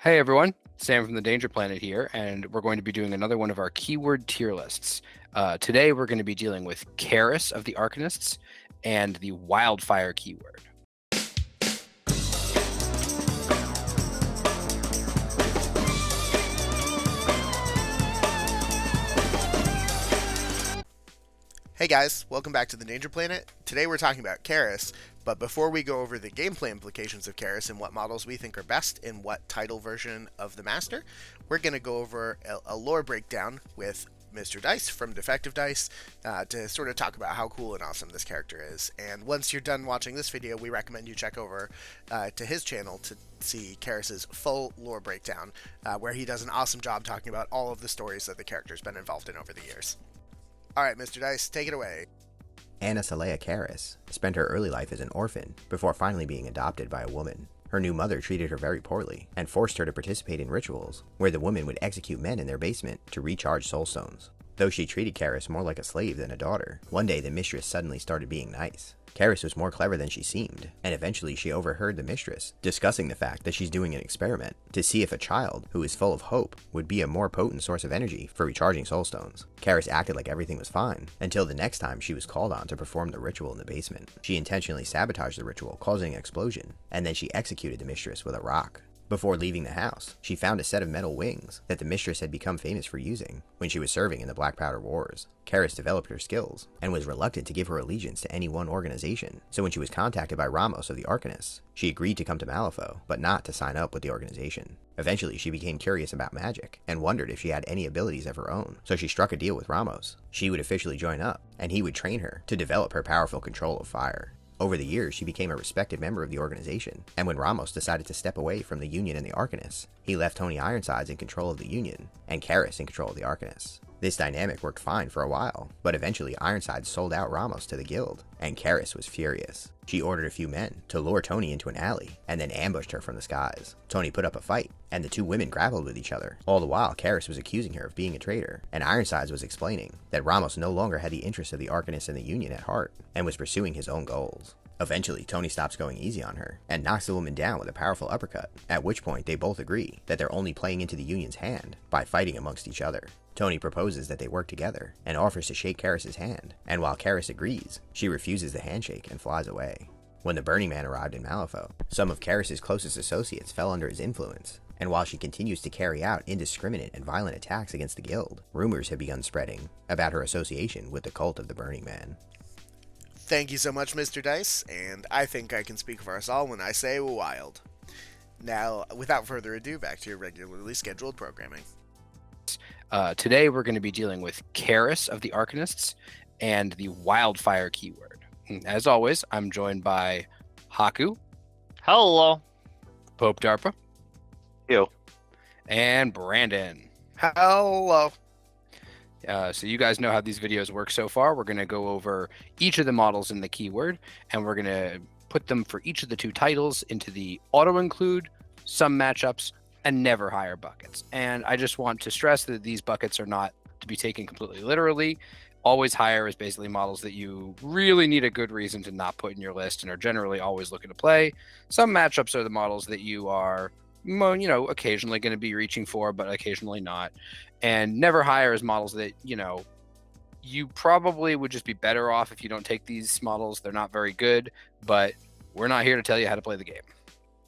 Hey everyone, Sam from the Danger Planet here, and we're going to be doing another one of our keyword tier lists. Today we're going to be dealing with KAERIS of the Arcanists and the WILDFIRE keyword. Hey guys, welcome back to the Danger Planet. Today we're talking about KAERIS, but before we go over the gameplay implications of KAERIS and what models we think are best in what title version of the Master, we're going to go over a lore breakdown with Mr. Dice from DefectiveDice to sort of talk about how cool and awesome this character is. And once you're done watching this video, we recommend you check over to his channel to see KAERIS's full lore breakdown, where he does an awesome job talking about all of the stories that the character's been involved in over the years. Alright, Mr. Dice, take it away. Anna Salea KAERIS spent her early life as an orphan before finally being adopted by a woman. Her new mother treated her very poorly and forced her to participate in rituals where the woman would execute men in their basement to recharge soulstones. Though she treated KAERIS more like a slave than a daughter, one day the mistress suddenly started being nice. KAERIS was more clever than she seemed, and eventually she overheard the mistress discussing the fact that she's doing an experiment to see if a child who is full of hope would be a more potent source of energy for recharging soulstones. KAERIS acted like everything was fine, until the next time she was called on to perform the ritual in the basement. She intentionally sabotaged the ritual, causing an explosion, and then she executed the mistress with a rock. Before leaving the house, she found a set of metal wings that the mistress had become famous for using when she was serving in the Black Powder Wars. KAERIS developed her skills and was reluctant to give her allegiance to any one organization, so when she was contacted by Ramos of the Arcanists, she agreed to come to Malifaux, but not to sign up with the organization. Eventually, she became curious about magic and wondered if she had any abilities of her own, so she struck a deal with Ramos. She would officially join up, and he would train her to develop her powerful control of fire. Over the years, she became a respected member of the organization, and when Ramos decided to step away from the Union and the Arcanists, he left Tony Ironsides in control of the Union, and KAERIS in control of the Arcanists. This dynamic worked fine for a while, but eventually Ironsides sold out Ramos to the guild, and KAERIS was furious. She ordered a few men to lure Tony into an alley, and then ambushed her from the skies. Tony put up a fight, and the two women grappled with each other. All the while, KAERIS was accusing her of being a traitor, and Ironsides was explaining that Ramos no longer had the interests of the Arcanists and the Union at heart, and was pursuing his own goals. Eventually, Tony stops going easy on her, and knocks the woman down with a powerful uppercut, at which point they both agree that they're only playing into the Union's hand by fighting amongst each other. Tony proposes that they work together, and offers to shake KAERIS' hand, and while KAERIS agrees, she refuses the handshake and flies away. When the Burning Man arrived in Malifaux, some of KAERIS' closest associates fell under his influence, and while she continues to carry out indiscriminate and violent attacks against the guild, rumors have begun spreading about her association with the cult of the Burning Man. Thank you so much, Mr. Dice, and I think I can speak for us all when I say wild. Now, without further ado, back to your regularly scheduled programming. Today we're going to be dealing with KAERIS of the Arcanists and the WILDFIRE keyword. As always, I'm joined by Haku. Hello. Pope Darpa. Yo. And Brandon. Hello. So you guys know how these videos work so far. We're going to go over each of the models in the keyword, and we're going to put them for each of the two titles into the auto-include, some matchups, and never hire buckets. And I just want to stress that these buckets are not to be taken completely literally. Always hire is basically models that you really need a good reason to not put in your list and are generally always looking to play. Some matchups are the models that you are, occasionally going to be reaching for, but occasionally not. And never hire is models that, you probably would just be better off if you don't take these models. They're not very good, but we're not here to tell you how to play the game.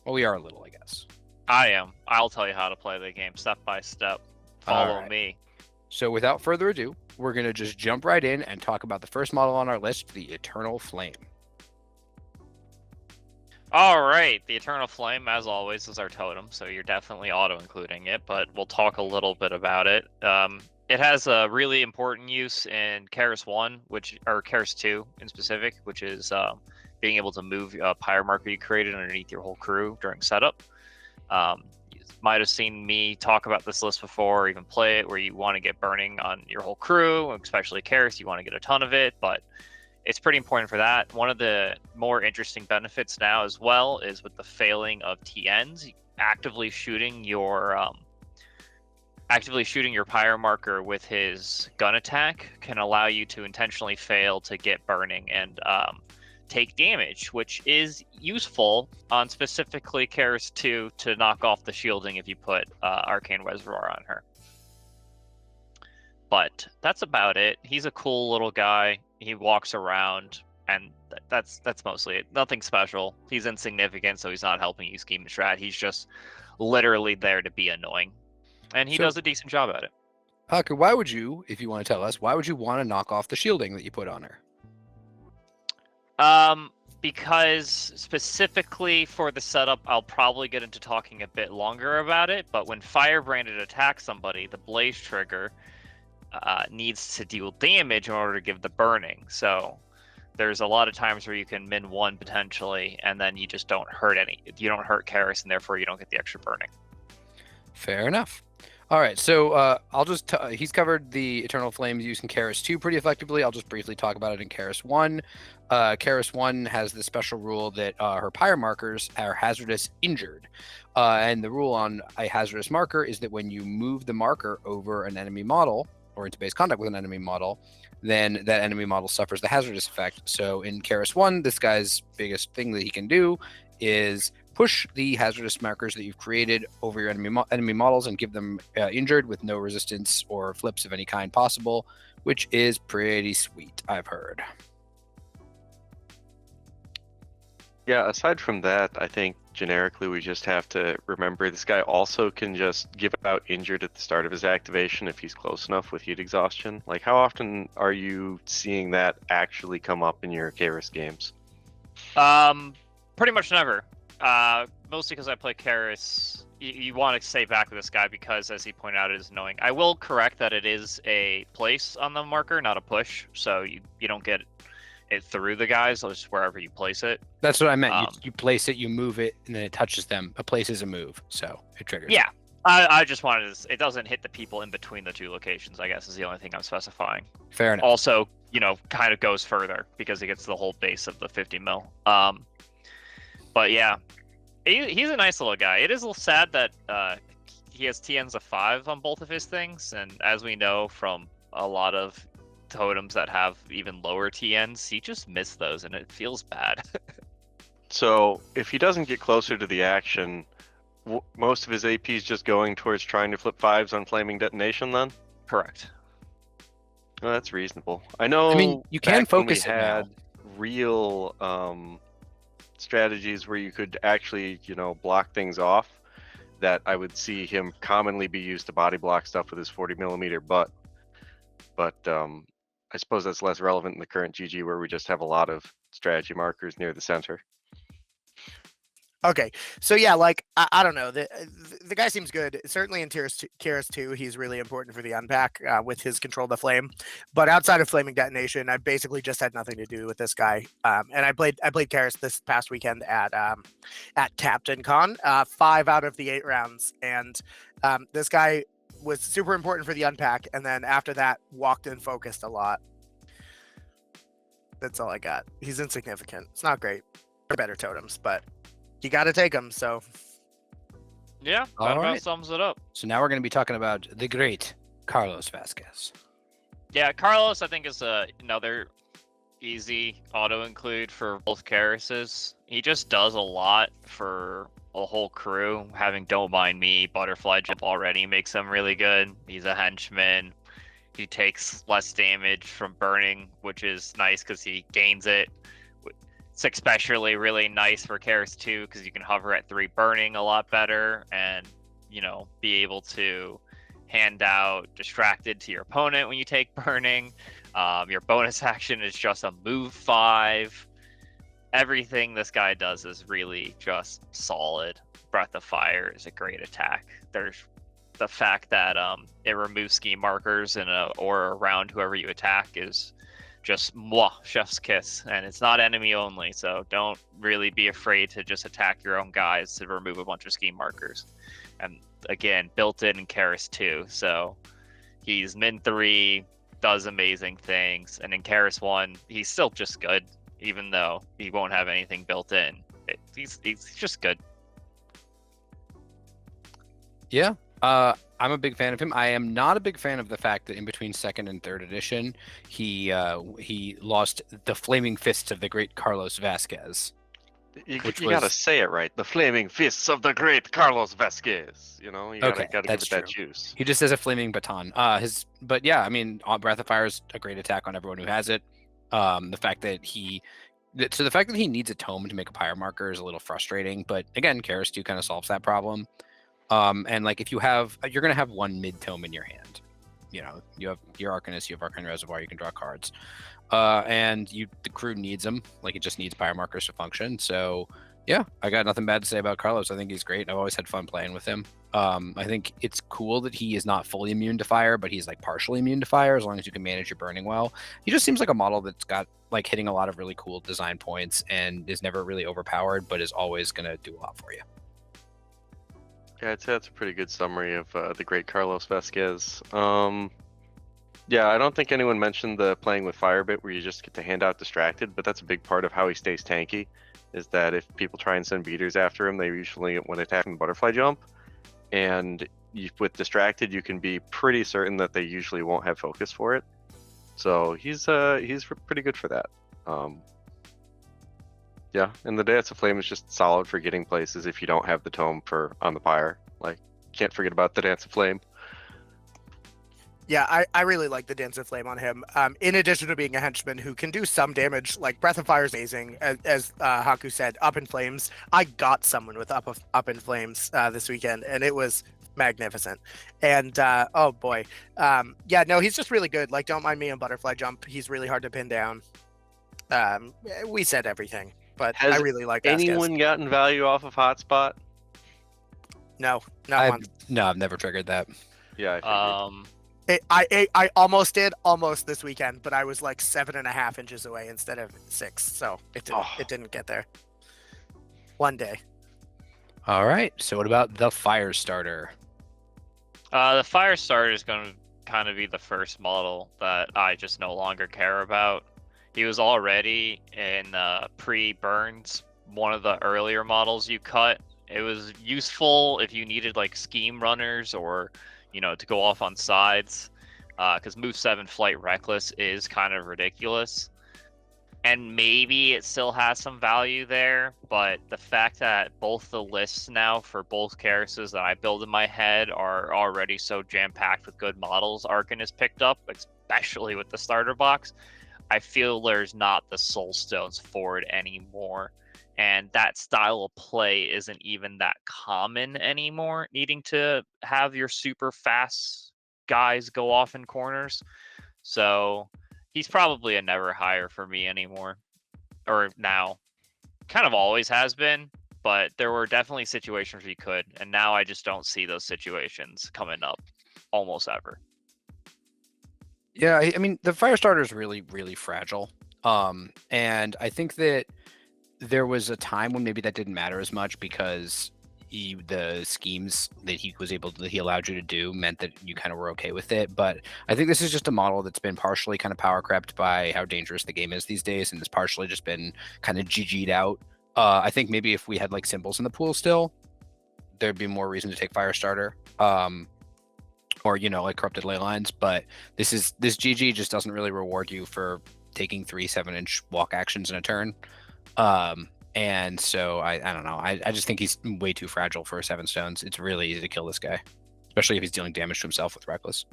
Well, we are a little, I guess. I am. I'll tell you how to play the game step by step. Follow me. So without further ado, we're going to just jump right in and talk about the first model on our list, the Eternal Flame. All right. The Eternal Flame, as always, is our totem, so you're definitely auto-including it, but we'll talk a little bit about it. It has a really important use in KAERIS1, or KAERIS2 in specific, which is being able to move a pyre marker you created underneath your whole crew during setup. You might have seen me talk about this list before, or even play it, where you want to get burning on your whole crew, especially KAERIS, you want to get a ton of it, but it's pretty important for that. One of the more interesting benefits now as well is with the failing of TNs, actively shooting your pyre marker with his gun attack can allow you to intentionally fail to get burning and take damage, which is useful on specifically Kaeris2 to knock off the shielding if you put Arcane Reservoir on her. But that's about it. He's a cool little guy. He walks around, and that's mostly it. Nothing special. He's insignificant, so he's not helping you scheme and strat. He's just literally there to be annoying, and he does a decent job at it. Hucker, why would you, if you want to tell us, why would you want to knock off the shielding that you put on her? Because specifically for the setup, I'll probably get into talking a bit longer about it, but when Firebranded attacks somebody, the Blaze trigger needs to deal damage in order to give the burning. So there's a lot of times where you can min 1 potentially, and then you just don't hurt you don't hurt Kaeris, and therefore you don't get the extra burning. Fair enough. All right, so I'll just he's covered the Eternal Flames used in Kaeris2 pretty effectively. I'll just briefly talk about it in Kaeris1. Kaeris1 has the special rule that her pyre markers are hazardous injured. And the rule on a hazardous marker is that when you move the marker over an enemy model or into base contact with an enemy model, then that enemy model suffers the hazardous effect. So in Kaeris1, this guy's biggest thing that he can do is push the hazardous markers that you've created over your enemy models and give them injured with no resistance or flips of any kind possible, which is pretty sweet, I've heard. Yeah, aside from that, I think generically we just have to remember this guy also can just give out injured at the start of his activation if he's close enough with heat exhaustion. Like, how often are you seeing that actually come up in your Kaeris games? Pretty much never. Mostly because I play Kaeris. You want to stay back with this guy because, as he pointed out, it is annoying. I will correct that it is a place on the marker, not a push, so you don't get it through the guys, just wherever you place it. That's what I meant. You place it, you move it, and then it touches them. A place is a move, so it triggers. Yeah, I just wanted to. It doesn't hit the people in between the two locations, I guess, is the only thing I'm specifying. Fair enough. Also, kind of goes further because it gets the whole base of the 50 mil. But yeah, he's a nice little guy. It is a little sad that he has TNs of 5 on both of his things, and as we know from a lot of totems that have even lower TNs, he just missed those, and it feels bad. So if he doesn't get closer to the action, most of his AP is just going towards trying to flip 5s on flaming detonation then? Correct. Well, that's reasonable. I know. I mean, you can back when we focus it had now. real strategies where you could actually, block things off, that I would see him commonly be used to body block stuff with his 40mm butt. But I suppose that's less relevant in the current GG where we just have a lot of strategy markers near the center. Okay, so yeah, like I don't know, the guy seems good. Certainly in Kaeris 2, he's really important for the unpack with his control the flame. But outside of flaming detonation, I basically just had nothing to do with this guy. And I played Kaeris this past weekend at Captain Con, 5 out of the 8 rounds, and this guy was super important for the unpack. And then after that, walked and focused a lot. That's all I got. He's insignificant. It's not great. They're better totems, but you got to take them, so. Yeah, that All about right. sums it up. So now we're going to be talking about the great Carlos Vasquez. Yeah, Carlos, I think, is another easy auto-include for both Kaerises. He just does a lot for a whole crew. Having Don't Mind Me, Butterfly Jump already makes him really good. He's a henchman. He takes less damage from burning, which is nice because he gains it. It's especially really nice for Kaeris 2 because you can hover at 3 burning a lot better and, be able to hand out distracted to your opponent when you take burning. Your bonus action is just a move 5. Everything this guy does is really just solid. Breath of Fire is a great attack. There's the fact that it removes scheme markers in or around whoever you attack is just chef's kiss, and it's not enemy only, so don't really be afraid to just attack your own guys to remove a bunch of scheme markers. And again, built in Kaeris 2, so he's min 3, does amazing things, and in Kaeris 1 he's still just good, even though he won't have anything built in. He's just good. Yeah. I'm a big fan of him. I am not a big fan of the fact that in between second and third edition, he lost the flaming fists of the great Carlos Vasquez. You Which gotta was- say it right. The flaming fists of the great Carlos Vasquez. You know, you gotta give that's it that true. juice. He just has a flaming baton. But yeah, I mean, Breath of Fire is a great attack on everyone who has it. The fact that he needs a tome to make a pyre marker is a little frustrating. But again, Kaeris2 kind of solves that problem. And like if you're gonna have one mid tome in your hand. You know, you have your Arcanist, you have Arcane Reservoir, you can draw cards. And the crew needs them. Like it just needs pyre markers to function. So yeah, I got nothing bad to say about Carlos. I think he's great. I've always had fun playing with him. I think it's cool that he is not fully immune to fire, but he's like partially immune to fire as long as you can manage your burning well. He just seems like a model that's got like hitting a lot of really cool design points and is never really overpowered, but is always gonna do a lot for you. Yeah, I'd say that's a pretty good summary of the great Carlos Vasquez. Yeah, I don't think anyone mentioned the playing with fire bit where you just get to hand out distracted, but that's a big part of how he stays tanky, is that if people try and send beaters after him, they usually, when attacking the butterfly jump, and with distracted, you can be pretty certain that they usually won't have focus for it. So he's pretty good for that. Yeah, and the Dance of Flame is just solid for getting places if you don't have the tome on the pyre. Like, can't forget about the Dance of Flame. Yeah, I really like the Dance of Flame on him. In addition to being a henchman who can do some damage, like Breath of Fire is amazing, as Haku said, Up in Flames. I got someone with Up in Flames this weekend, and it was magnificent. And oh boy, yeah, no, he's just really good. Like, don't mind me on Butterfly Jump. He's really hard to pin down. We said everything, but Has I really like Vasquez. anyone gotten value off of Hotspot? No, not once. No, I've never triggered that. Yeah, I figured. I almost did this weekend, but I was like 7.5 inches away instead of 6, so it didn't get there. One day. All right. So what about the Firestarter? The Firestarter is going to kind of be the first model that I just no longer care about. He was already in pre-burns, one of the earlier models you cut. It was useful if you needed like scheme runners or, you know, to go off on sides, because move 7 Flight Reckless is kind of ridiculous. And maybe it still has some value there, but the fact that both the lists now for both Kaerises that I build in my head are already so jam-packed with good models Arcanist picked up, especially with the starter box, I feel there's not the Soulstones for it anymore. And that style of play isn't even that common anymore, needing to have your super fast guys go off in corners. So he's probably a never hire for me anymore. Or now. Kind of always has been, but there were definitely situations where you could. And now I just don't see those situations coming up almost ever. Yeah, I mean, the Firestarter is really, really fragile. And I think that there was a time when maybe that didn't matter as much because the schemes that he allowed you to do meant that you kind of were okay with it. But I think this is just a model that's been partially kind of power crept by how dangerous the game is these days, and it's partially just been kind of GG'd out. I think maybe if we had like symbols in the pool still, there'd be more reason to take Firestarter. Or, you know, like corrupted ley lines. But this GG just doesn't really reward you for taking 3 7-inch walk actions in a turn. And so I don't know. I just think he's way too fragile for 7 stones. It's really easy to kill this guy, especially if he's dealing damage to himself with Reckless.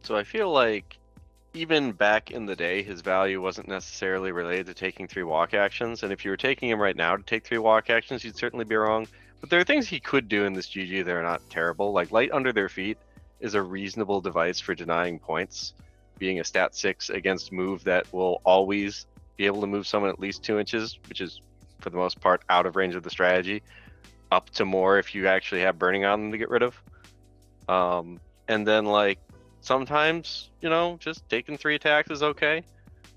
So I feel like even back in the day, his value wasn't necessarily related to taking 3 walk actions. And if you were taking him right now to take 3 walk actions, you'd certainly be wrong. But there are things he could do in this GG that are not terrible. Like Light Under Their Feet is a reasonable device for denying points, being a stat 6 against move that will always be able to move someone at least 2 inches, which is for the most part out of range of the strategy, up to more if you actually have burning on them to get rid of. And then like sometimes, you know, just taking 3 attacks is okay.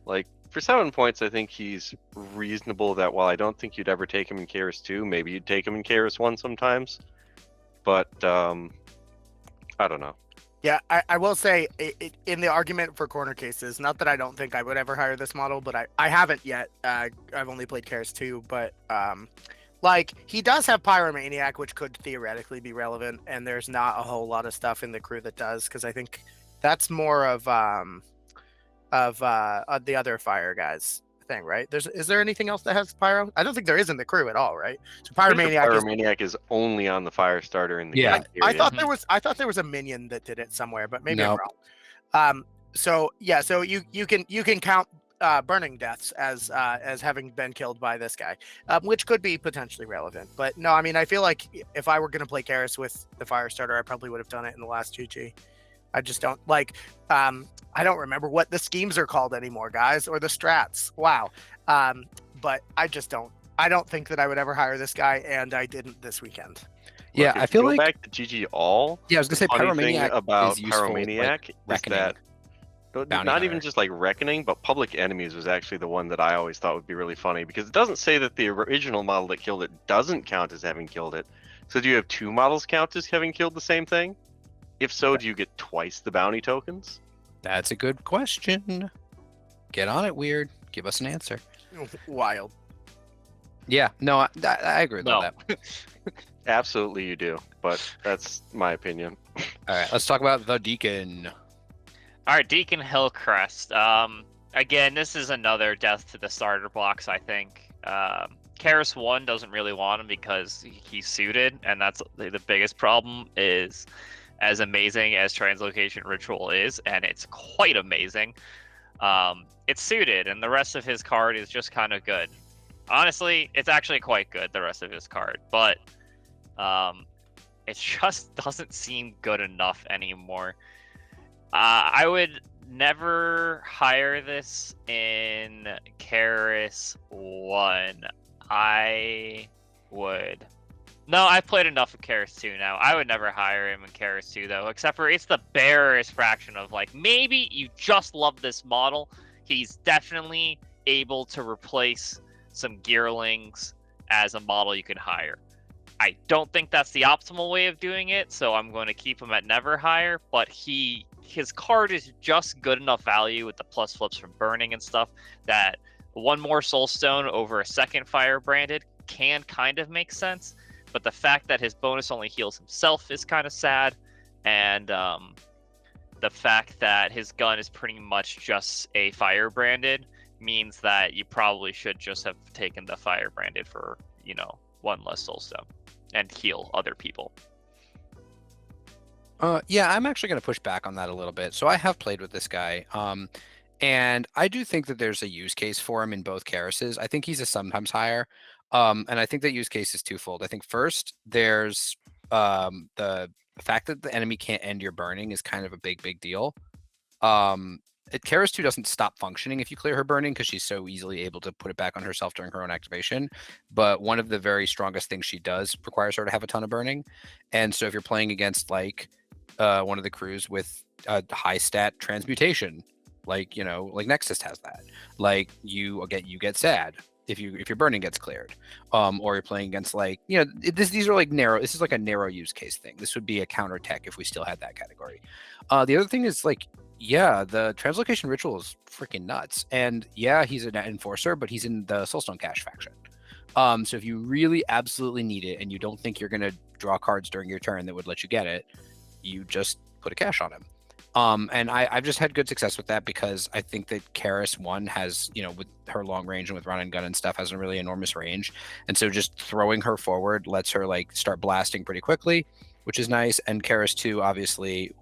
Like for 7 points, I think he's reasonable that while I don't think you'd ever take him in Kaeris2, maybe you'd take him in Kaeris1 sometimes. But I don't know. Yeah, I will say in the argument for corner cases, not that I don't think I would ever hire this model, but I haven't yet. I've only played Kaeris2, but like, he does have pyromaniac, which could theoretically be relevant, and there's not a whole lot of stuff in the crew that does, because I think that's more of the other fire guys thing, right? Is there anything else that has pyro? I don't think there is in the crew at all, right? So Pyromaniac is only on the Firestarter in the game. I Period. thought there was a minion that did it somewhere, but maybe No. I'm wrong. So you can count burning deaths as having been killed by this guy, which could be potentially relevant. But no, I mean, I feel like if I were going to play Kaeris with the Firestarter, I probably would have done it in the last GG. I just don't like. I don't remember what the schemes are called anymore, guys, or the strats. Wow. But I just don't. I don't think that I would ever hire this guy, and I didn't this weekend. Yeah, Look, I feel go like back to GG all. yeah, I was gonna say Funny thing pyromaniac about is useful with, Pyromaniac like, is reckoning. that Bounty not even hunter. just like reckoning, but public enemies was actually the one that I always thought would be really funny, because it doesn't say that the original model that killed it doesn't count as having killed it. So do you have two models count as having killed the same thing? If so, do you get twice the bounty tokens? That's a good question. Get on it, Weird. Give us an answer. Wild. Yeah, no, I agree with No. that. Absolutely you do, but that's my opinion. All right, let's talk about the Deacon. All right, Deacon Hillcrest. Again, this is another death to the starter blocks, I think. Kaeris1 doesn't really want him because he's suited, and that's the biggest problem. Is as amazing as Translocation Ritual is, and it's quite amazing, it's suited, and the rest of his card is just kind of good. Honestly, it's actually quite good, the rest of his card, but it just doesn't seem good enough anymore. I would never hire this in Kaeris1. I would. No, I've played enough of Kaeris2 now. I would never hire him in Kaeris2 though, except for it's the barest fraction of like, maybe you just love this model. He's definitely able to replace some Gearlings as a model you can hire. I don't think that's the optimal way of doing it, so I'm going to keep him at never hire, but his card is just good enough value with the plus flips from burning and stuff that one more Soulstone over a second Firebranded can kind of make sense, but the fact that his bonus only heals himself is kind of sad, and the fact that his gun is pretty much just a Firebranded means that you probably should just have taken the Firebranded for, one less Soulstone and heal other people. Yeah, I'm actually going to push back on that a little bit. So I have played with this guy, and I do think that there's a use case for him in both Kaerises. I think he's a sometimes hire, and I think that use case is twofold. I think first, there's the fact that the enemy can't end your burning is kind of a big deal. Kaeris2 doesn't stop functioning if you clear her burning because she's so easily able to put it back on herself during her own activation. But one of the very strongest things she does requires her to have a ton of burning. And so if you're playing against like one of the crews with a high stat transmutation, like Nexus has that, like you get sad if your burning gets cleared, or you're playing against these are like narrow. This is like a narrow use case thing. This would be a counter tech if we still had that category. The other thing is the Translocation Ritual is freaking nuts. And yeah, he's an enforcer, but he's in the Soulstone Cache faction. So if you really absolutely need it and you don't think you're going to draw cards during your turn that would let you get it, you just put a cache on him. And I've just had good success with that because I think that Kaeris1 has, with her long range and with run and gun and stuff, has a really enormous range. And so just throwing her forward lets her start blasting pretty quickly, which is nice. And Kaeris2 obviously,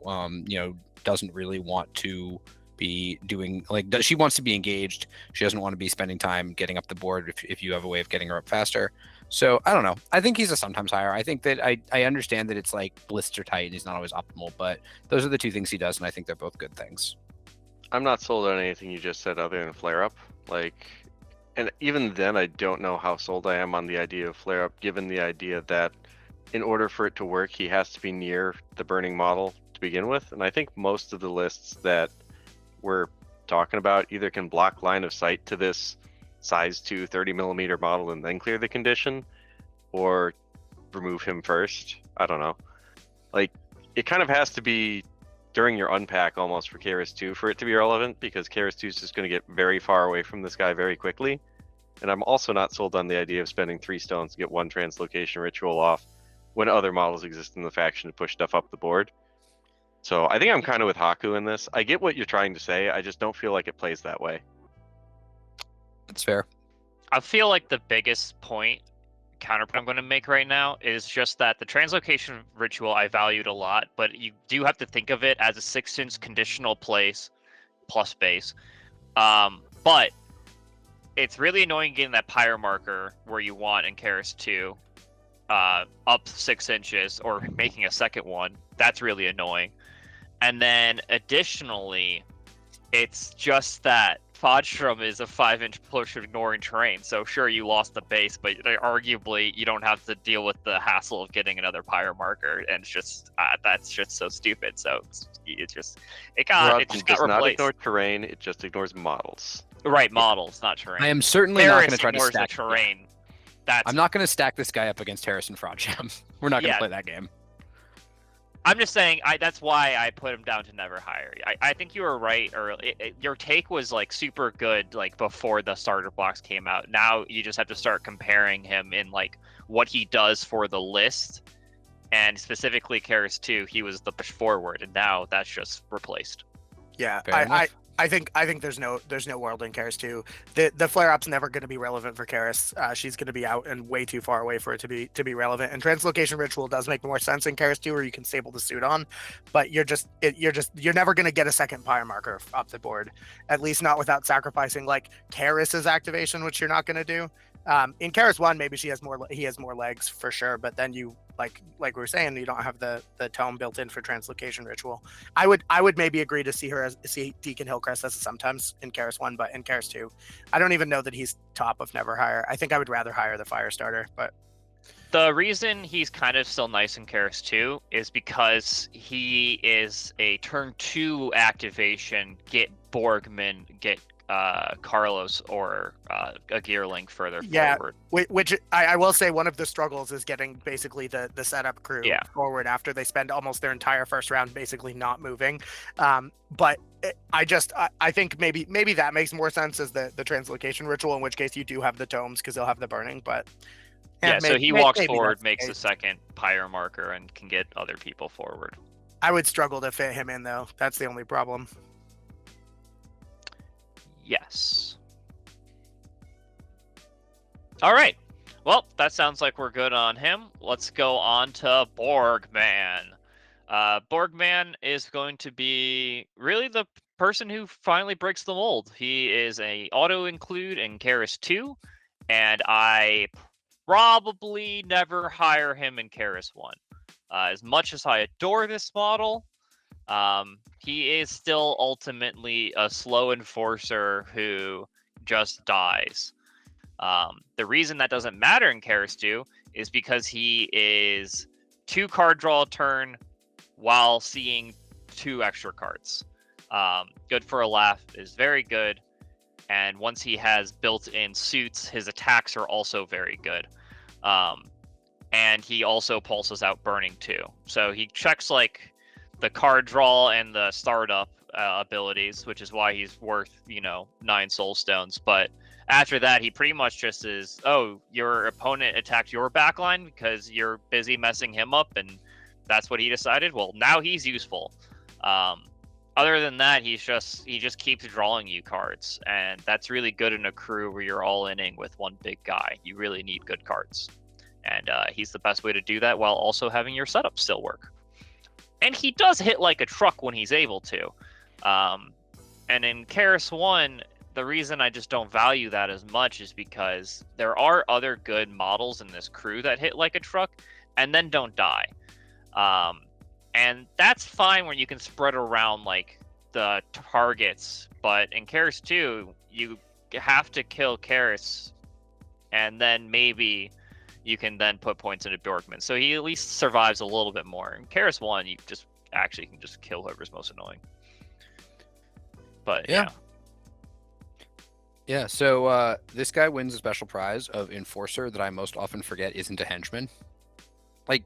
doesn't really want to be doing she wants to be engaged. She doesn't want to be spending time getting up the board if you have a way of getting her up faster. So I don't know. I think he's a sometimes hire. I think that I understand that it's blister tight and he's not always optimal, but those are the two things he does, and I think they're both good things. I'm not sold on anything you just said other than flare up. And even then, I don't know how sold I am on the idea of flare up, given the idea that in order for it to work, he has to be near the burning model to begin with. And I think most of the lists that we're talking about either can block line of sight to this size 2 30mm model and then clear the condition, or remove him first. I don't know. It kind of has to be during your unpack almost for Kaeris2 for it to be relevant, because Kaeris2 is just going to get very far away from this guy very quickly. And I'm also not sold on the idea of spending 3 stones to get 1 translocation ritual off when other models exist in the faction to push stuff up the board. So I think I'm kind of with Haku in this. I get what you're trying to say, I just don't feel like it plays that way. That's fair. I feel like the biggest counterpoint I'm going to make right now is just that the translocation ritual I valued a lot, but you do have to think of it as a 6-inch conditional place plus base. But it's really annoying getting that pyre marker where you want in KAERIS2 up 6 inches or making a second one. That's really annoying. And then additionally, it's just that Frodsham is a 5-inch push ignoring terrain. So sure, you lost the base, but arguably you don't have to deal with the hassle of getting another pyre marker, and it's just that's just so stupid. So it just got not ignore terrain; it just ignores models. Right, models, not terrain. I am certainly not going to try to ignores stack the terrain. I'm not going to stack this guy up against Harris and Frodsham. We're not going to play that game. I'm just saying, that's why I put him down to never hire. I think you were right early. Your take was like super good, like before the starter blocks came out. Now you just have to start comparing him in like what he does for the list, and specifically KAERIS2, he was the push forward, and now that's just replaced. Yeah, I think there's no world in KAERIS2. The flare up's never going to be relevant for Kaeris. She's going to be out and way too far away for it to be relevant. And translocation ritual does make more sense in KAERIS2, where you can stable the suit on, but you're never going to get a second pyre marker up the board, at least not without sacrificing like Kaeris's activation, which you're not going to do. In KAERIS1, maybe he has more legs for sure, but then you like we were saying, you don't have the tome built in for translocation ritual. I would maybe agree to see Deacon Hillcrest as a sometimes in KAERIS1, but in KAERIS2, I don't even know that he's top of never hire. I think I would rather hire the Firestarter, but the reason he's kind of still nice in KAERIS2 is because he is a turn 2 activation, get Borgmann, get Carlos or a Gearling further forward. Which I will say one of the struggles is getting basically the setup crew forward after they spend almost their entire first round basically not moving. But I think maybe that makes more sense as the translocation ritual, in which case you do have the tomes because they'll have the burning. But so he walks forward, makes a second pyre marker, and can get other people forward. I would struggle to fit him in though. That's the only problem. Yes. All right. Well, that sounds like we're good on him. Let's go on to Borgmann. Borgmann is going to be really the person who finally breaks the mold. He is a auto-include in KAERIS2, and I probably never hire him in KAERIS1. As much as I adore this model, he is still ultimately a slow enforcer who just dies. The reason that doesn't matter in KAERIS2 is because he is 2 card draw a turn while seeing 2 extra cards. Good for a laugh is very good, and once he has built-in suits, his attacks are also very good. And he also pulses out burning too. So he checks like the card draw and the startup abilities, which is why he's worth, 9 soul stones. But after that, he pretty much just is, your opponent attacked your backline because you're busy messing him up, and that's what he decided. Well, now he's useful. Other than that, he just keeps drawing you cards, and that's really good in a crew where you're all inning with one big guy. You really need good cards, and he's the best way to do that while also having your setup still work. And he does hit like a truck when he's able to. And in KAERIS1, the reason I just don't value that as much is because there are other good models in this crew that hit like a truck and then don't die. And that's fine when you can spread around like the targets, but in KAERIS2, you have to kill Kaeris, and then maybe you can then put points into Borgmann. So he at least survives a little bit more. In KAERIS1, you just actually can just kill whoever's most annoying. But yeah. Yeah, so this guy wins a special prize of Enforcer that I most often forget isn't a henchman. Like,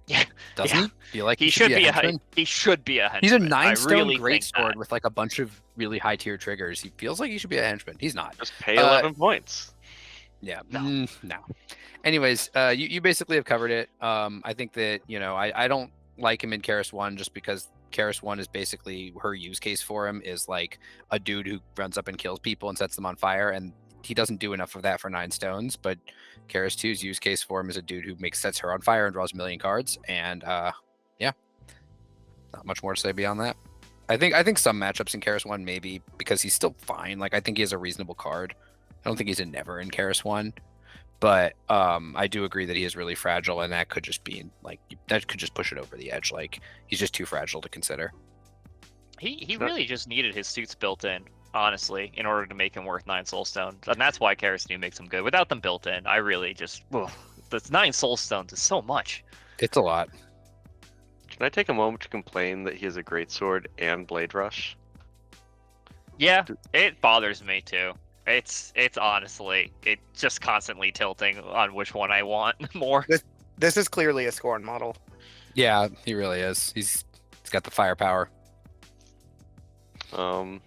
doesn't he? Feel like he should be a henchman. He should be a henchman. He's a 9-stone greatsword with like a bunch of really high-tier triggers. He feels like he should be a henchman. He's not. Just pay 11 points. Yeah. No. No. Anyways, you basically have covered it. I think that, I don't like him in KAERIS1 just because KAERIS1 is basically her use case for him is like a dude who runs up and kills people and sets them on fire, and he doesn't do enough of that for 9 stones. But KAERIS2's use case for him is a dude who sets her on fire and draws a million cards, and yeah, not much more to say beyond that. I think some matchups in KAERIS1 maybe because he's still fine. Like I think he has a reasonable card. I don't think he's a never in KAERIS1. But I do agree that he is really fragile, and that could just be that could just push it over the edge. Like he's just too fragile to consider. He really just needed his suits built in, honestly, in order to make him worth 9 soulstones, and that's why Kaeris2 makes him good. Without them built in, I really just that's 9 soulstones is so much. It's a lot. Can I take a moment to complain that he has a greatsword and blade rush? Yeah, it bothers me too. It's honestly, it's just constantly tilting on which one I want more. This is clearly a Scorn model. Yeah, he really is. He's got the firepower. Yeah,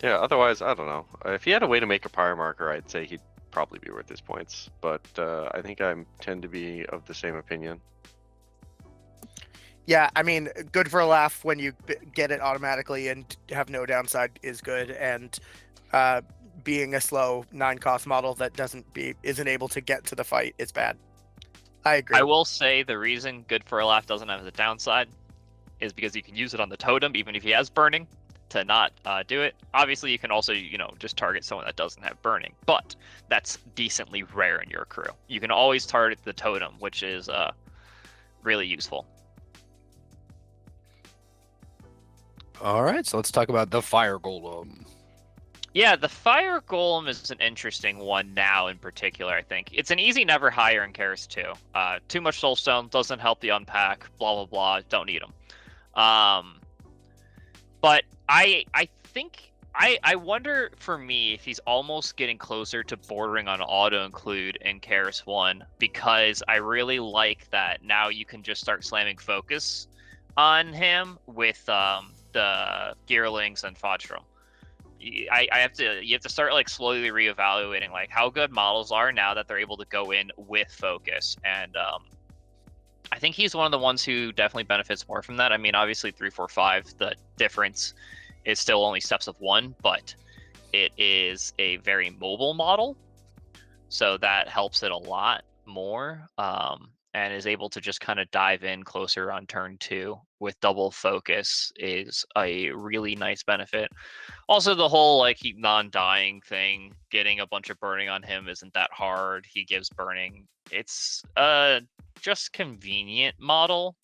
otherwise, I don't know. If he had a way to make a pyre marker, I'd say he'd probably be worth his points. But I think I tend to be of the same opinion. Yeah, I mean, good for a laugh when you get it automatically and have no downside is good, and being a slow 9-cost model that isn't able to get to the fight is bad. I agree. I will say the reason good for a laugh doesn't have the downside is because you can use it on the totem even if he has burning to not do it. Obviously, you can also just target someone that doesn't have burning, but that's decently rare in your crew. You can always target the totem, which is really useful. All right, so let's talk about the fire golem. Yeah, the fire golem is an interesting one now in particular, I think. It's an easy never hire in KAERIS2. Too much soulstone, doesn't help the unpack, blah, blah, blah, don't need them. But I think, I wonder for me if he's almost getting closer to bordering on auto-include in KAERIS1, because I really like that now you can just start slamming focus on him with the Gearlings and Frodsham. You have to start like slowly reevaluating like how good models are now that they're able to go in with focus, and I think he's one of the ones who definitely benefits more from that. I mean, obviously 3, 4, 5, the difference is still only steps of 1, but it is a very mobile model, so that helps it a lot more, and is able to just kind of dive in closer on turn 2 with double focus is a really nice benefit. Also, the whole like he non-dying thing, getting a bunch of burning on him isn't that hard. He gives burning. It's just convenient model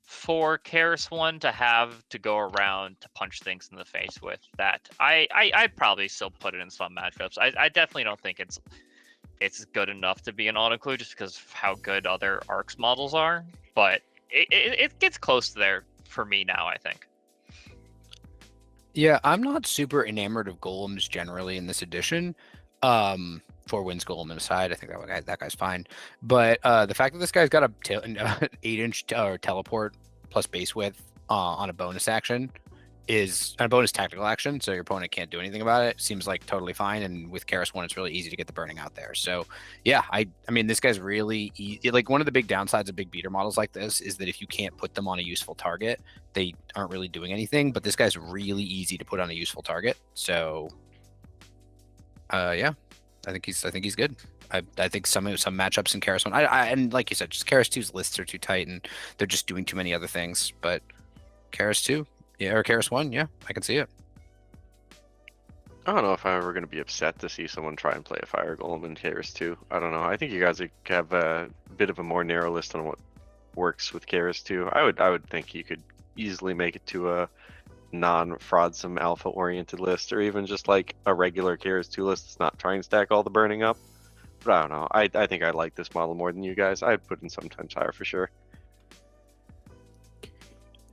for KAERIS1 to have to go around to punch things in the face with. That I'd probably still put it in some matchups. I definitely don't think it's good enough to be an auto-include just because of how good other ARCs models are, but it gets close to there for me now, I think. Yeah, I'm not super enamored of golems generally in this edition. 4 wins golem aside, I think that guy's fine. But the fact that this guy's got a 8-inch teleport plus base width on a bonus action is a bonus tactical action, so your opponent can't do anything about it. Seems like totally fine, and with KAERIS1, it's really easy to get the burning out there. So yeah, I mean, this guy's really easy. Like one of the big downsides of big beater models like this is that if you can't put them on a useful target, they aren't really doing anything. But this guy's really easy to put on a useful target. So yeah, I think he's good. I think some matchups in KAERIS1, and like you said, just KAERIS2's lists are too tight, and they're just doing too many other things. But KAERIS2. Yeah, or KAERIS1, yeah, I can see it. I don't know if I'm ever going to be upset to see someone try and play a fire golem in KAERIS2. I don't know. I think you guys have a bit of a more narrow list on what works with KAERIS2. I would think you could easily make it to a non-Frodsham alpha-oriented list, or even just like a regular KAERIS2 list that's not trying to stack all the burning up. But I don't know. I think I like this model more than you guys. I'd put in sometimes higher for sure.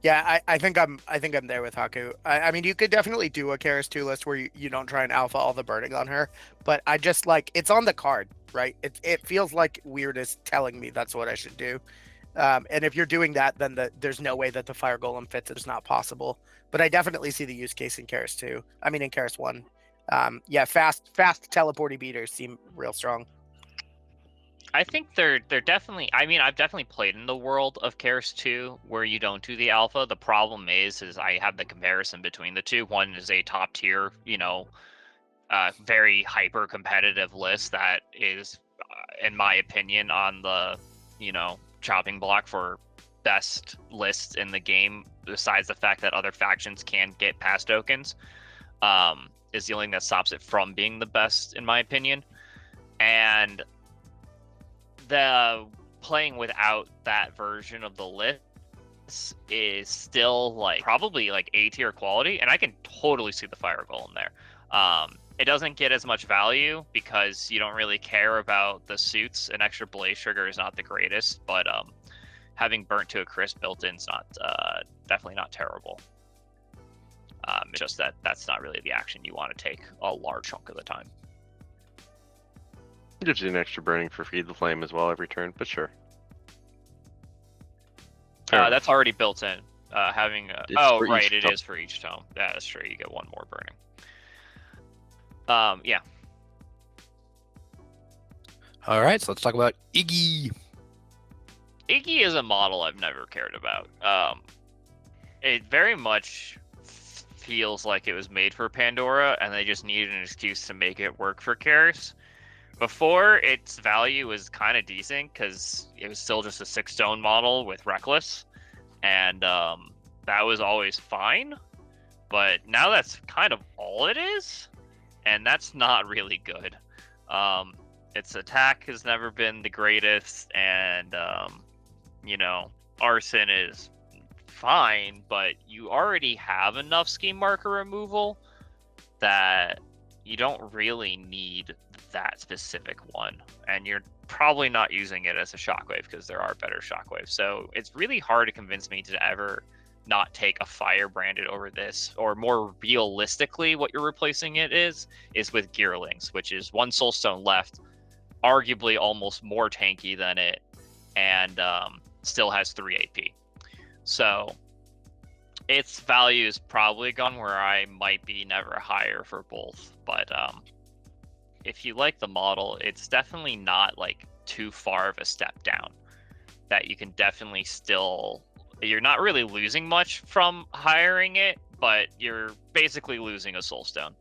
Yeah, I think I'm there with Haku. I mean, you could definitely do a KAERIS2 list where you don't try and alpha all the burning on her, but I just like it's on the card, right? It feels like WYRD is telling me that's what I should do. And if you're doing that, then there's no way that the fire golem fits. It's not possible. But I definitely see the use case in KAERIS2. I mean, in KAERIS1. Yeah, fast teleporty beaters seem real strong. I think they're definitely. I mean, I've definitely played in the world of Kaeris2 where you don't do the alpha. The problem is I have the comparison between the two. One is a top tier, very hyper competitive list that is, in my opinion, on the chopping block for best lists in the game. Besides the fact that other factions can get pass tokens, is the only thing that stops it from being the best, in my opinion. And the playing without that version of the list is still probably A tier quality, and I can totally see the fire golem there. It doesn't get as much value because you don't really care about the suits. An extra blaze trigger is not the greatest, but having burnt to a crisp built in is not definitely not terrible. It's just that's not really the action you want to take a large chunk of the time. It gives you an extra burning for Feed the Flame as well every turn, but sure. That's already built in. It is for each tome. Yeah, that's true. You get one more burning. Yeah. All right, so let's talk about Iggy. Iggy is a model I've never cared about. It very much feels like it was made for Pandora, and they just needed an excuse to make it work for Kaeris. Before, its value was kind of decent because it was still just a 6-stone model with Reckless, and that was always fine. But now that's kind of all it is, and that's not really good. Its attack has never been the greatest, and arson is fine, but you already have enough scheme marker removal that you don't really need that specific one, and you're probably not using it as a shockwave because there are better shockwaves. So it's really hard to convince me to ever not take a Firebranded over this, or more realistically what you're replacing it is with Gearlings, which is one Soulstone left, arguably almost more tanky than it, and still has 3 AP. So its value is probably gone where I might be never higher for both, but if you like the model, it's definitely not too far of a step down. That you can definitely still, you're not really losing much from hiring it, but you're basically losing a Soulstone.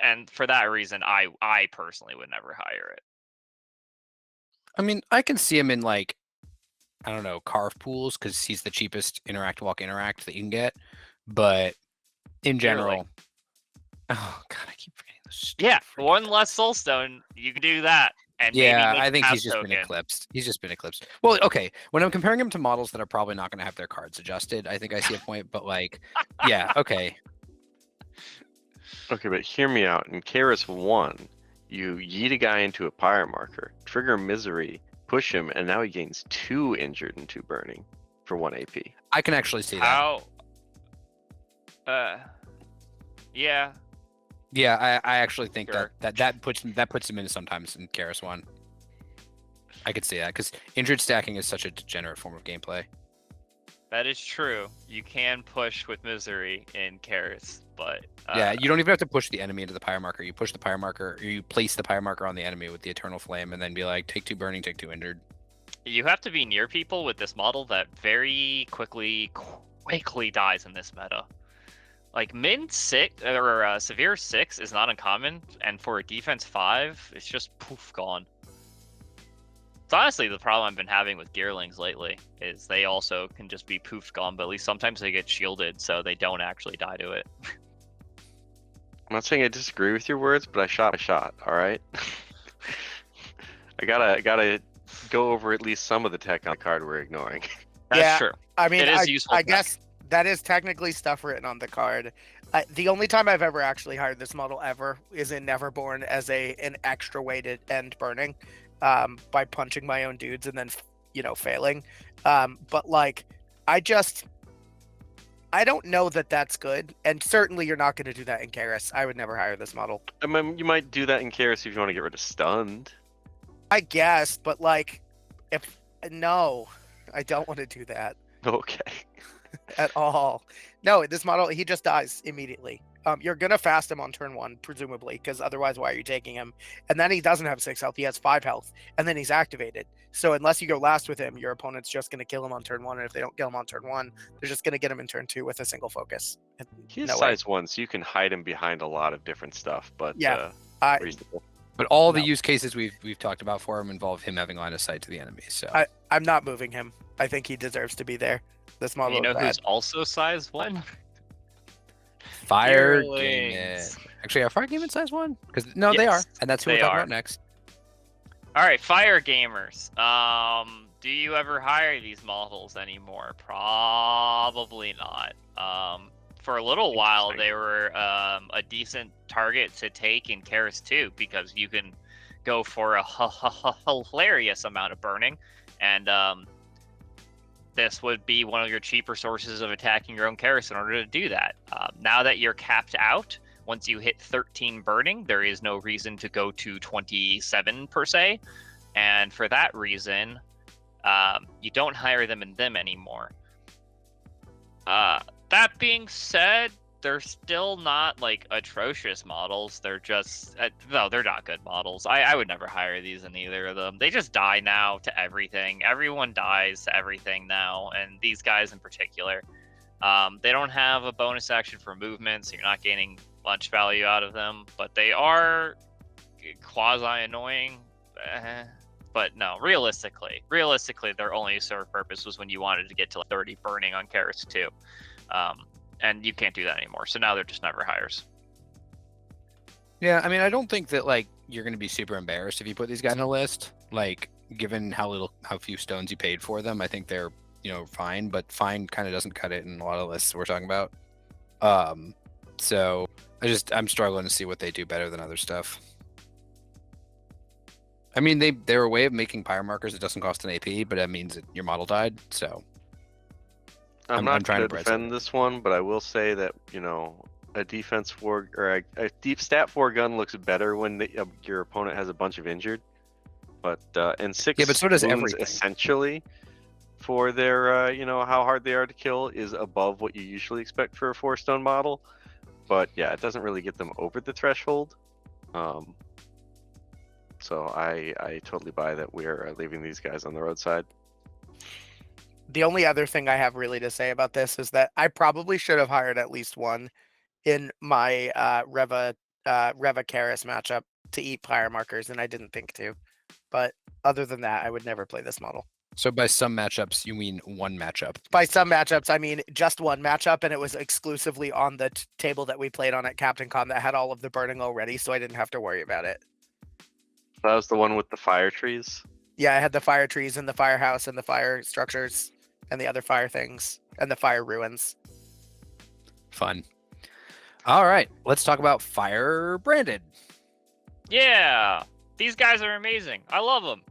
And for that reason, I personally would never hire it. I mean, I can see him in I don't know, carve pools because he's the cheapest interact walk interact that you can get. But in general, oh god, I keep forgetting this. Yeah, one less Soulstone, you can do that. And yeah, maybe I think he's just token. been eclipsed. He's just been eclipsed. Well, okay, when I'm comparing him to models that are probably not going to have their cards adjusted, I think I see a point. But yeah, okay. Okay, but hear me out. In Kaeris1, you yeet a guy into a pyre marker, trigger Misery, push him, and now he gains 2 injured and 2 burning for 1 AP. I can actually see that. How? Yeah. Yeah, I actually think Sure. that puts him in sometimes in Kaeris1. I could see that because injured stacking is such a degenerate form of gameplay. That is true. You can push with Misery in Kaeris, but yeah, you don't even have to push the enemy into the pyre marker. You push the pyre marker, or you place the pyre marker on the enemy with the Eternal Flame, and then be like, take 2 burning, take 2 injured. You have to be near people with this model that very quickly dies in this meta. Min 6 or severe 6 is not uncommon, and for a defense 5, it's just poof gone. It's honestly the problem I've been having with Gearlings lately, is they also can just be poofed gone, but at least sometimes they get shielded, so they don't actually die to it. I'm not saying I disagree with your words, but I shot my shot, alright? I gotta go over at least some of the tech on the card we're ignoring. That's true. I mean, It is useful I tech. guess that is technically stuff written on the card. The only time I've ever actually hired this model ever is in Neverborn as an extra way to end burning, by punching my own dudes and then failing. But I don't know that that's good, and certainly you're not going to do that in Kaeris. I would never hire this model. I mean, you might do that in Kaeris if you want to get rid of stunned. I guess, but no, I don't want to do that Okay. at all. No, this model, he just dies immediately. You're gonna fast him on turn 1, presumably, because otherwise, why are you taking him? And then he doesn't have 6 health; he has 5 health, and then he's activated. So unless you go last with him, your opponent's just gonna kill him on turn 1. And if they don't kill him on turn 1, they're just gonna get him in turn 2 with a single focus. He's No way. size 1, so you can hide him behind a lot of different stuff. But Yeah. reasonable. But all the No. use cases we've talked about for him involve him having line of sight to the enemy. So I'm not moving him. I think he deserves to be there. This model You know is bad. who's also size 1? Fire Gearlings. Gamin. Actually, are Fire Gamin size 1? Because no, they are, Yes, and that's who they we're talking are. about next. All right, fire gamers. Do you ever hire these models anymore? Probably not. For a little while, Interesting. they were a decent target to take in Kaeris2 because you can go for a hilarious amount of burning, and this would be one of your cheaper sources of attacking your own Kaeris in order to do that. Now that you're capped out, once you hit 13 burning, there is no reason to go to 27 per se. And for that reason, you don't hire them in them anymore. That being said, they're still not like atrocious models. They're just no, they're not good models. I would never hire these in either of them. They just die now to everything. Everyone dies to everything now, and these guys in particular. They don't have a bonus action for movement, so you're not gaining much value out of them. But they are quasi annoying. But no, realistically, their only serve purpose was when you wanted to get to like 30 burning on Kaeris2. And you can't do that anymore. So now they're just never hires. Yeah, I mean, I don't think that like you're going to be super embarrassed if you put these guys on a list. Like, given how few stones you paid for them, I think they're fine. But fine kind of doesn't cut it in a lot of lists we're talking about. So I'm struggling to see what they do better than other stuff. I mean, they're a way of making pyre markers that doesn't cost an AP, but that means that your model died. So I'm not trying trying to to brace defend this one, but I will say that a defense 4 or a deep stat 4 gun looks better when your opponent has a bunch of injured. But and 6 Yeah, but so does wounds everything. essentially for their how hard they are to kill is above what you usually expect for a 4-stone model. But yeah, it doesn't really get them over the threshold. So I totally buy that we're leaving these guys on the roadside. The only other thing I have really to say about this is that I probably should have hired at least one in my Reva Kaeris matchup to eat pyre markers, and I didn't think to. But other than that, I would never play this model. So by some matchups, you mean one matchup? By some matchups, I mean just one matchup, and it was exclusively on the table that we played on at Captain Con that had all of the burning already, so I didn't have to worry about it. That was the one with the fire trees. Yeah, I had the fire trees and the firehouse and the fire structures and the other fire things and the fire ruins. Fun. All right, let's talk about Firebranded. Yeah, these guys are amazing. I love them.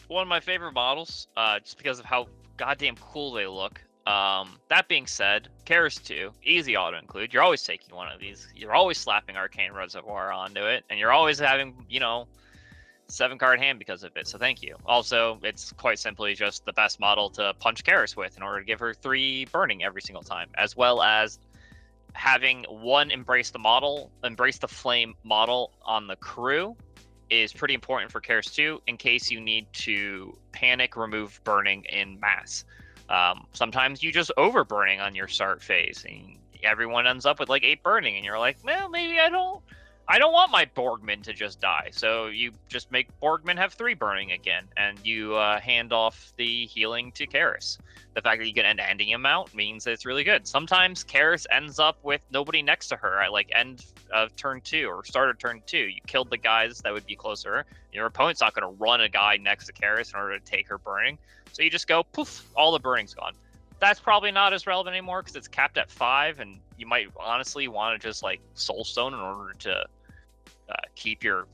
One of my favorite models, just because of how goddamn cool they look. That being said, Kaeris2, easy auto include. You're always taking one of these. You're always slapping Arcane Reservoir onto it, and you're always having, 7-card hand because of it. So thank you. Also, it's quite simply just the best model to punch Kaeris with in order to give her 3 burning every single time, as well as having one Embrace the Flame model on the crew is pretty important for Kaeris2 in case you need to panic remove burning in mass. Sometimes you just over burning on your start phase and everyone ends up with like 8 burning and you're like, well, maybe I don't want my Borgmann to just die. So you just make Borgmann have 3 burning again and you hand off the healing to Kaeris. The fact that you can end ending him out means that it's really good. Sometimes Kaeris ends up with nobody next to her at like end of turn 2 or start of turn 2. You killed the guys that would be closer. Your opponent's not going to run a guy next to Kaeris in order to take her burning. So you just go, poof, all the burning's gone. That's probably not as relevant anymore because it's capped at 5, and you might honestly want to just like Soulstone in order to keep your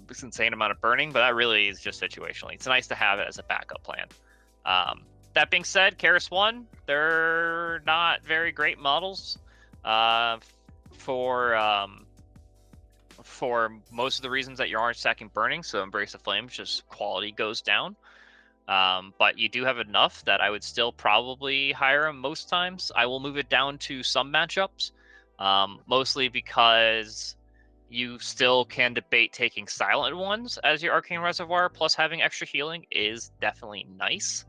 this insane amount of burning, but that really is just situationally. It's nice to have it as a backup plan. That being said, Kaeris1, they're not very great models for most of the reasons that you aren't stacking burning. So Embrace the Flames, just quality goes down. But you do have enough that I would still probably hire him most times. I will move it down to some matchups. Mostly because you still can debate taking silent ones as your arcane reservoir, plus having extra healing is definitely nice.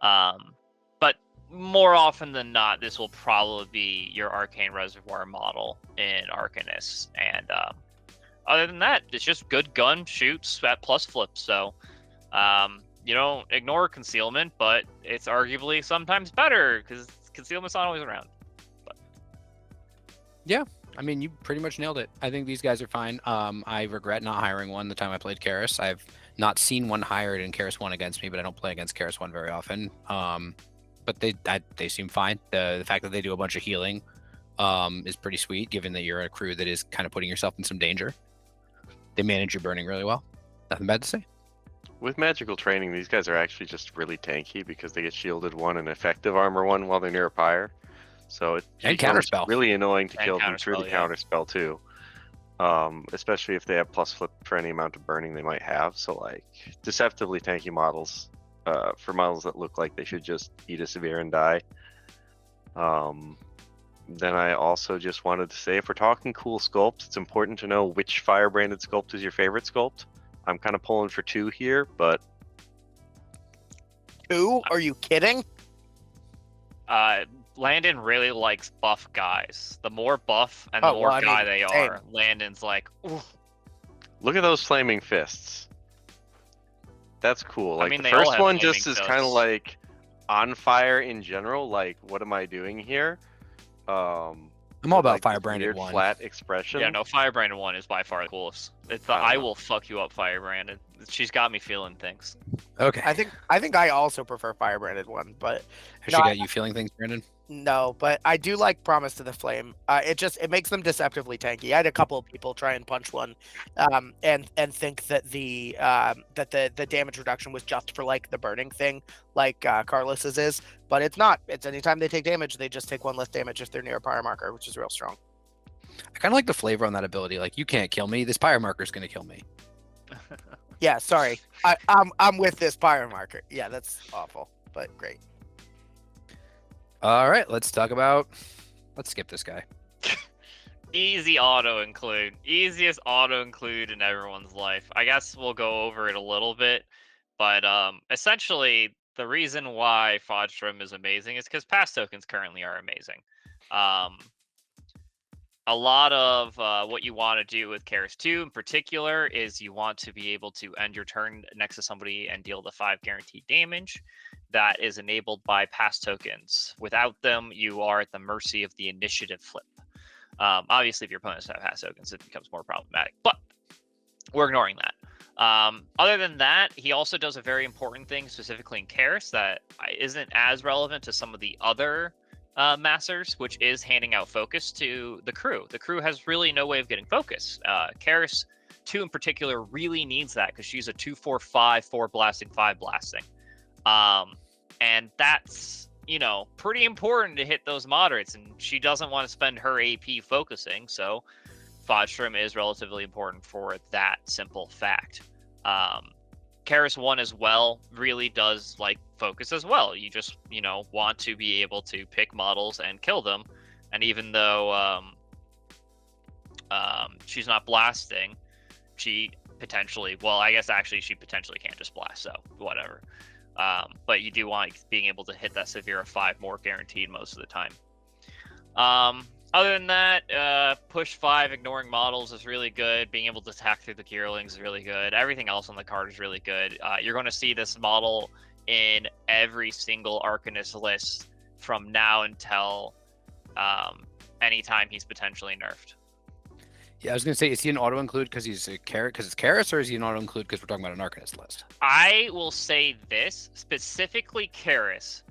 But more often than not, this will probably be your arcane reservoir model in Arcanists. And other than that, it's just good gun shoots at plus flips. So you don't ignore concealment, but it's arguably sometimes better because concealment's not always around. But Yeah, I mean, you pretty much nailed it. I think these guys are fine. I regret not hiring one the time I played Kaeris. I've not seen one hired in Kaeris1 against me, but I don't play against Kaeris1 very often. But they seem fine. The fact that they do a bunch of healing is pretty sweet, given that you're a crew that is kind of putting yourself in some danger. They manage your burning really well. Nothing bad to say. With magical training, these guys are actually just really tanky because they get shielded 1 and effective armor 1 while they're near a pyre. So it And becomes counterspell. really annoying to And kill them through the counterspell, yeah. counterspell too. Especially if they have plus flip for any amount of burning they might have. So like deceptively tanky models, for models that look like they should just eat a severe and die. Then I also just wanted to say, if we're talking cool sculpts, it's important to know which Firebranded sculpt is your favorite sculpt. I'm kind of pulling for 2 here, but 2? Are you kidding? Landon really likes buff guys. The more buff and the Oh, more well, I guy mean, they same. are, Landon's like, ooh. look at those flaming fists. That's cool. I Like mean, the they all first have one flaming just is kind of fists. like on fire in general. Like, what am I doing here? I'm all about like this Firebranded weird 1. flat expression. Yeah, no, Firebranded 1 is by far the coolest. It's the I don't I know. will fuck you up Firebranded. She's got me feeling things. Okay. I think I also prefer Firebranded 1, but Has no, she I- got you feeling things, Brandon? no, but I do like Promise to the Flame. It makes them deceptively tanky. I had a couple of people try and punch one, and think that the damage reduction was just for like the burning thing, like Carlos's is, but it's not. It's anytime they take damage, they just take 1 less damage if they're near a pyre marker, which is real strong. I kind of like the flavor on that ability. Like, you can't kill me. This pyre marker is going to kill me. Yeah, sorry, I'm with this pyre marker. Yeah, that's awful, but great. All right, let's skip this guy. Easy auto include. Easiest auto include in everyone's life. I guess we'll go over it a little bit, but essentially the reason why Frodsham is amazing is because pass tokens currently are amazing. A lot of what you want to do with Kaeris2 in particular is you want to be able to end your turn next to somebody and deal the 5 guaranteed damage. That is enabled by pass tokens. Without them, you are at the mercy of the initiative flip. Obviously, if your opponents have pass tokens, it becomes more problematic, but we're ignoring that. Other than that, he also does a very important thing, specifically in Kaeris, that isn't as relevant to some of the other masters, which is handing out focus to the crew. The crew has really no way of getting focus. Kaeris 2 in particular really needs that because she's a 2-4-5, 4 blasting, 5 blasting. And that's, pretty important to hit those moderates, and she doesn't want to spend her AP focusing, so Frodsham is relatively important for that simple fact. Kaeris1 as well really does like focus as well. You just, want to be able to pick models and kill them. And even though she's not blasting, she potentially, she potentially can't just blast, so whatever. But you do want being able to hit that severe of 5 more guaranteed most of the time. Other than that, push 5, ignoring models is really good. Being able to attack through the Gearlings is really good. Everything else on the card is really good. You're going to see this model in every single Arcanist list from now until anytime he's potentially nerfed. Yeah, I was going to say, is he an auto include because he's a because it's Kaeris, or is he an auto include because we're talking about an Arcanist list? I will say this, specifically Kaeris.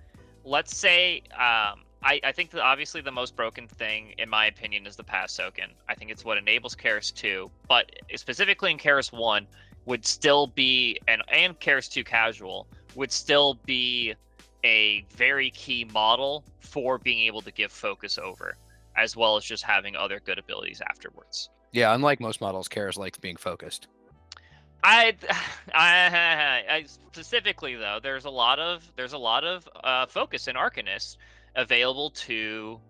Let's say, I think that obviously the most broken thing, in my opinion, is the pass token. I think it's what enables Kaeris2, but specifically in Kaeris1 would still be, and Kaeris2 casual, would still be a very key model for being able to give focus over, as well as just having other good abilities afterwards. Yeah, unlike most models, Kaeris likes being focused. I specifically though, there's a lot of focus in Arcanists available to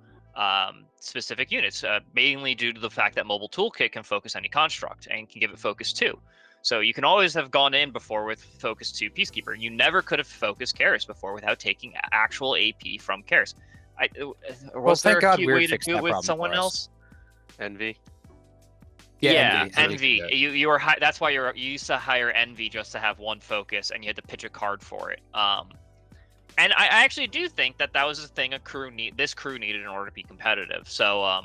specific units, mainly due to the fact that Mobile Toolkit can focus any construct and can give it Focus 2. So you can always have gone in before with Focus 2 Peacekeeper. You never could have focused Kaeris before without taking actual AP from Kaeris. Was there thank a God cute WYRD way to fixed do that it with problem someone for us. else? Envy. Yeah, Envy. You were that's why you used to hire Envy just to have one focus, and you had to pitch a card for it. And I actually do think that was a thing this crew needed in order to be competitive. So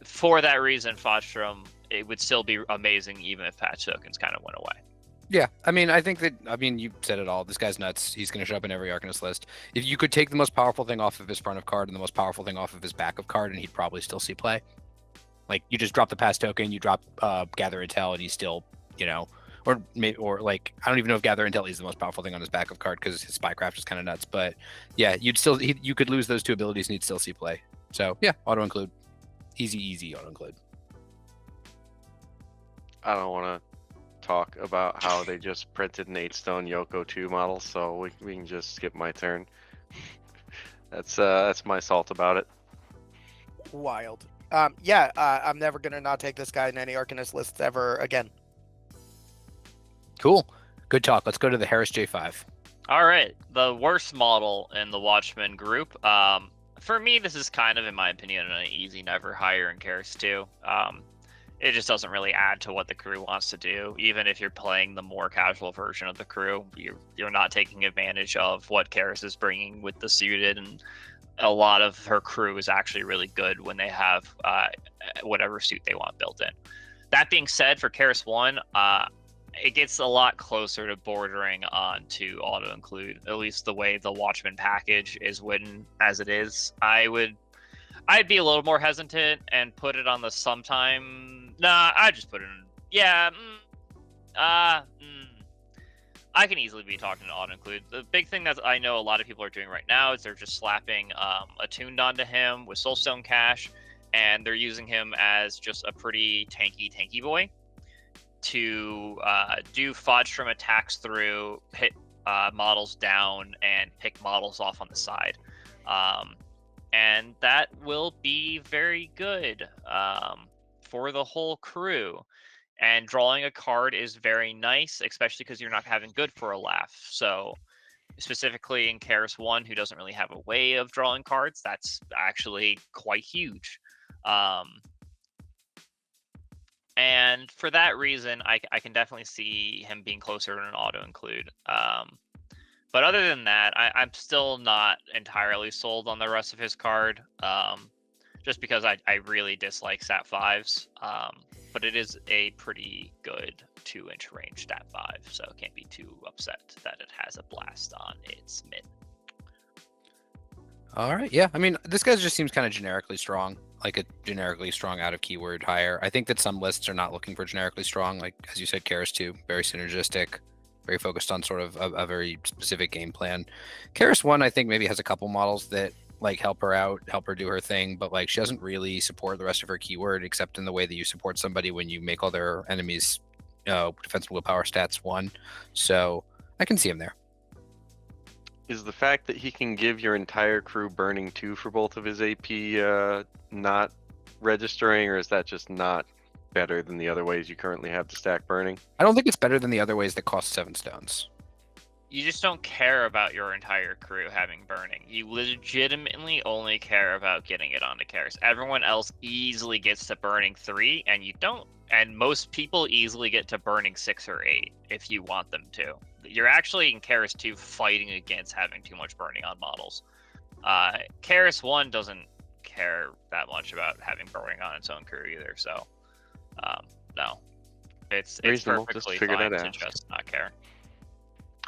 for that reason, Frodsham, it would still be amazing even if patch tokens kind of went away. Yeah, I mean, I think that, you said it all. This guy's nuts. He's going to show up in every Arcanist list. If you could take the most powerful thing off of his front of card and the most powerful thing off of his back of card, and he'd probably still see play. Like, you just drop the pass token, you drop Gather Intel, and he's still, or like, I don't even know if Gather Intel is the most powerful thing on his back of card because his Spycraft is kind of nuts. But yeah, you could lose those two abilities and he'd still see play. So yeah, auto include. Easy auto include. I don't want to talk about how they just printed an 8-stone Yoko 2 model, so we can just skip my turn. That's my salt about it. Wild. I'm never gonna not take this guy in any Arcanist lists ever again. Cool. Good talk. Let's go to the Harris J5. All right, the worst model in the Watchmen group. For me, this is kind of, in my opinion, an easy never hire in Kaeris2. It just doesn't really add to what the crew wants to do. Even if you're playing the more casual version of the crew, you're not taking advantage of what Kaeris is bringing with the suited, and a lot of her crew is actually really good when they have whatever suit they want built in. That being said, for Kaeris1, it gets a lot closer to bordering on to auto include, at least the way the Watchmen package is written as it is. I'd be a little more hesitant and put it on the sometime. Nah, I just put it in. Yeah. I can easily be talking to auto include. The big thing that I know a lot of people are doing right now is they're just slapping attuned onto him with Soulstone Cache, and they're using him as just a pretty tanky boy to do Frodsham attacks through, hit models down, and pick models off on the side. And that will be very good for the whole crew. And drawing a card is very nice, especially because you're not having good for a laugh. So specifically in Kaeris1, who doesn't really have a way of drawing cards, that's actually quite huge. And for that reason, I can definitely see him being closer to an auto include. But other than that, I'm still not entirely sold on the rest of his card, just because I really dislike stat 5s. But it is a pretty good 2-inch range stat 5, so can't be too upset that it has a blast on its mid. All right, yeah. I mean, this guy just seems kind of generically strong, like a generically strong out of keyword hire. I think that some lists are not looking for generically strong, like as you said, Kaeris2, very synergistic, very focused on sort of a very specific game plan. Kaeris1, I think maybe has a couple models that like help her out, help her do her thing, but like she doesn't really support the rest of her keyword except in the way that you support somebody when you make all their enemies defensive willpower stats 1. So I can see him there. Is the fact that he can give your entire crew burning 2 for both of his AP not registering, or is that just not better than the other ways you currently have to stack burning? I don't think it's better than the other ways that cost 7 stones. You just don't care about your entire crew having burning. You legitimately only care about getting it onto Kaeris. Everyone else easily gets to burning 3, and you don't. And most people easily get to burning 6 or 8 if you want them to. You're actually in Kaeris2 fighting against having too much burning on models. Kaeris1 doesn't care that much about having burning on its own crew either, so no. It's perfectly fine to just not care.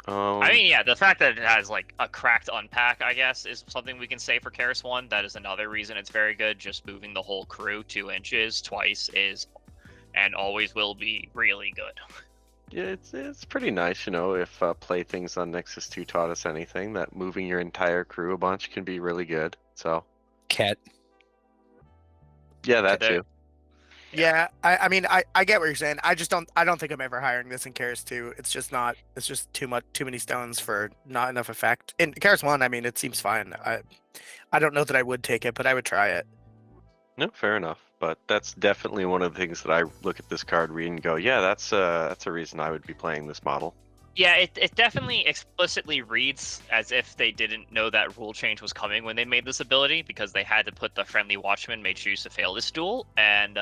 I mean, yeah, the fact that it has like a cracked unpack, I guess, is something we can say for Kaeris1. That is another reason it's very good. Just moving the whole crew 2 inches twice is, and always will be, really good. Yeah, it's pretty nice, you know, if Playthings on Nexus 2 taught us anything, that moving your entire crew a bunch can be really good. So Ket. yeah, that too. Yeah, I mean, I get what you're saying. I don't think I'm ever hiring this in KAERIS2. It's just not. It's just too many stones for not enough effect. In KAERIS1, I mean, it seems fine. I don't know that I would take it, but I would try it. No, fair enough. But that's definitely one of the things that I look at this card read and go, yeah, that's a reason I would be playing this model. Yeah, it definitely explicitly reads as if they didn't know that rule change was coming when they made this ability, because they had to put the friendly watchman may choose to fail this duel, and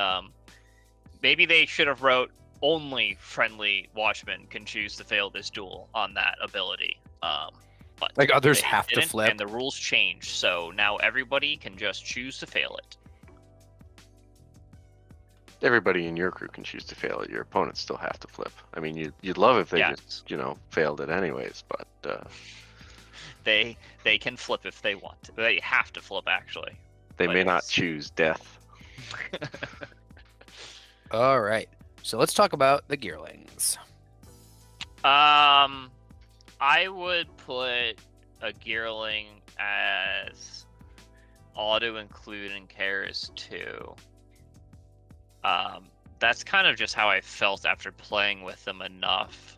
maybe they should have wrote only friendly watchmen can choose to fail this duel on that ability. But Like others they have to didn't, flip. and the rules changed, so now everybody can just choose to fail it. Everybody in your crew can choose to fail it. Your opponents still have to flip. I mean, you'd love if they Yes. just, failed it anyways, but They can flip if they want to. They have to flip, actually. they But may not it's- choose death. All right. So let's talk about the Gearlings. I would put a Gearling as auto-include in KAERIS2. That's kind of just how I felt after playing with them enough.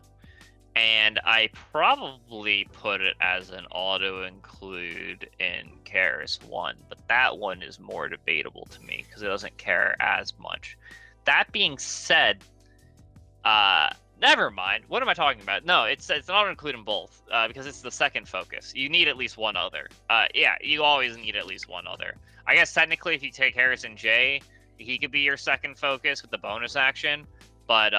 And I probably put it as an auto-include in KAERIS1, but that one is more debatable to me because it doesn't care as much. That being said, never mind. What am I talking about? No, it's an auto-include in both because it's the second focus. You need at least one other. Yeah, you always need at least one other. I guess technically if you take Harrison J, he could be your second focus with the bonus action, but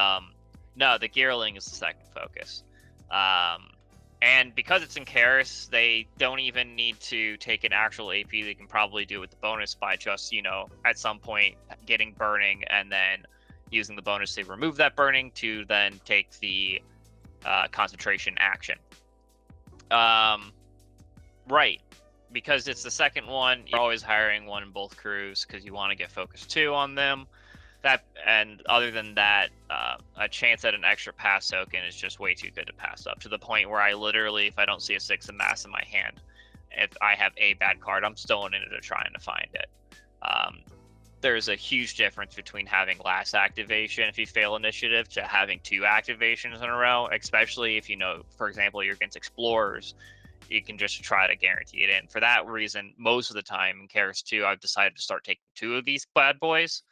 no, the Gearling is the second focus. And because it's in KAERIS, they don't even need to take an actual AP. They can probably do it with the bonus by just, at some point getting burning and then using the bonus to remove that burning to then take the concentration action. Right. Because it's the second one, you're always hiring one in both crews because you want to get focus 2 on them. And other than that, a chance at an extra pass token is just way too good to pass up, to the point where I literally, if I don't see a 6 of mass in my hand, if I have a bad card, I'm still in it to trying to find it. There's a huge difference between having last activation if you fail initiative to having 2 activations in a row, especially if for example, you're against explorers. You can just try to guarantee it in. For that reason, most of the time in KAERIS2, I've decided to start taking 2 of these bad boys,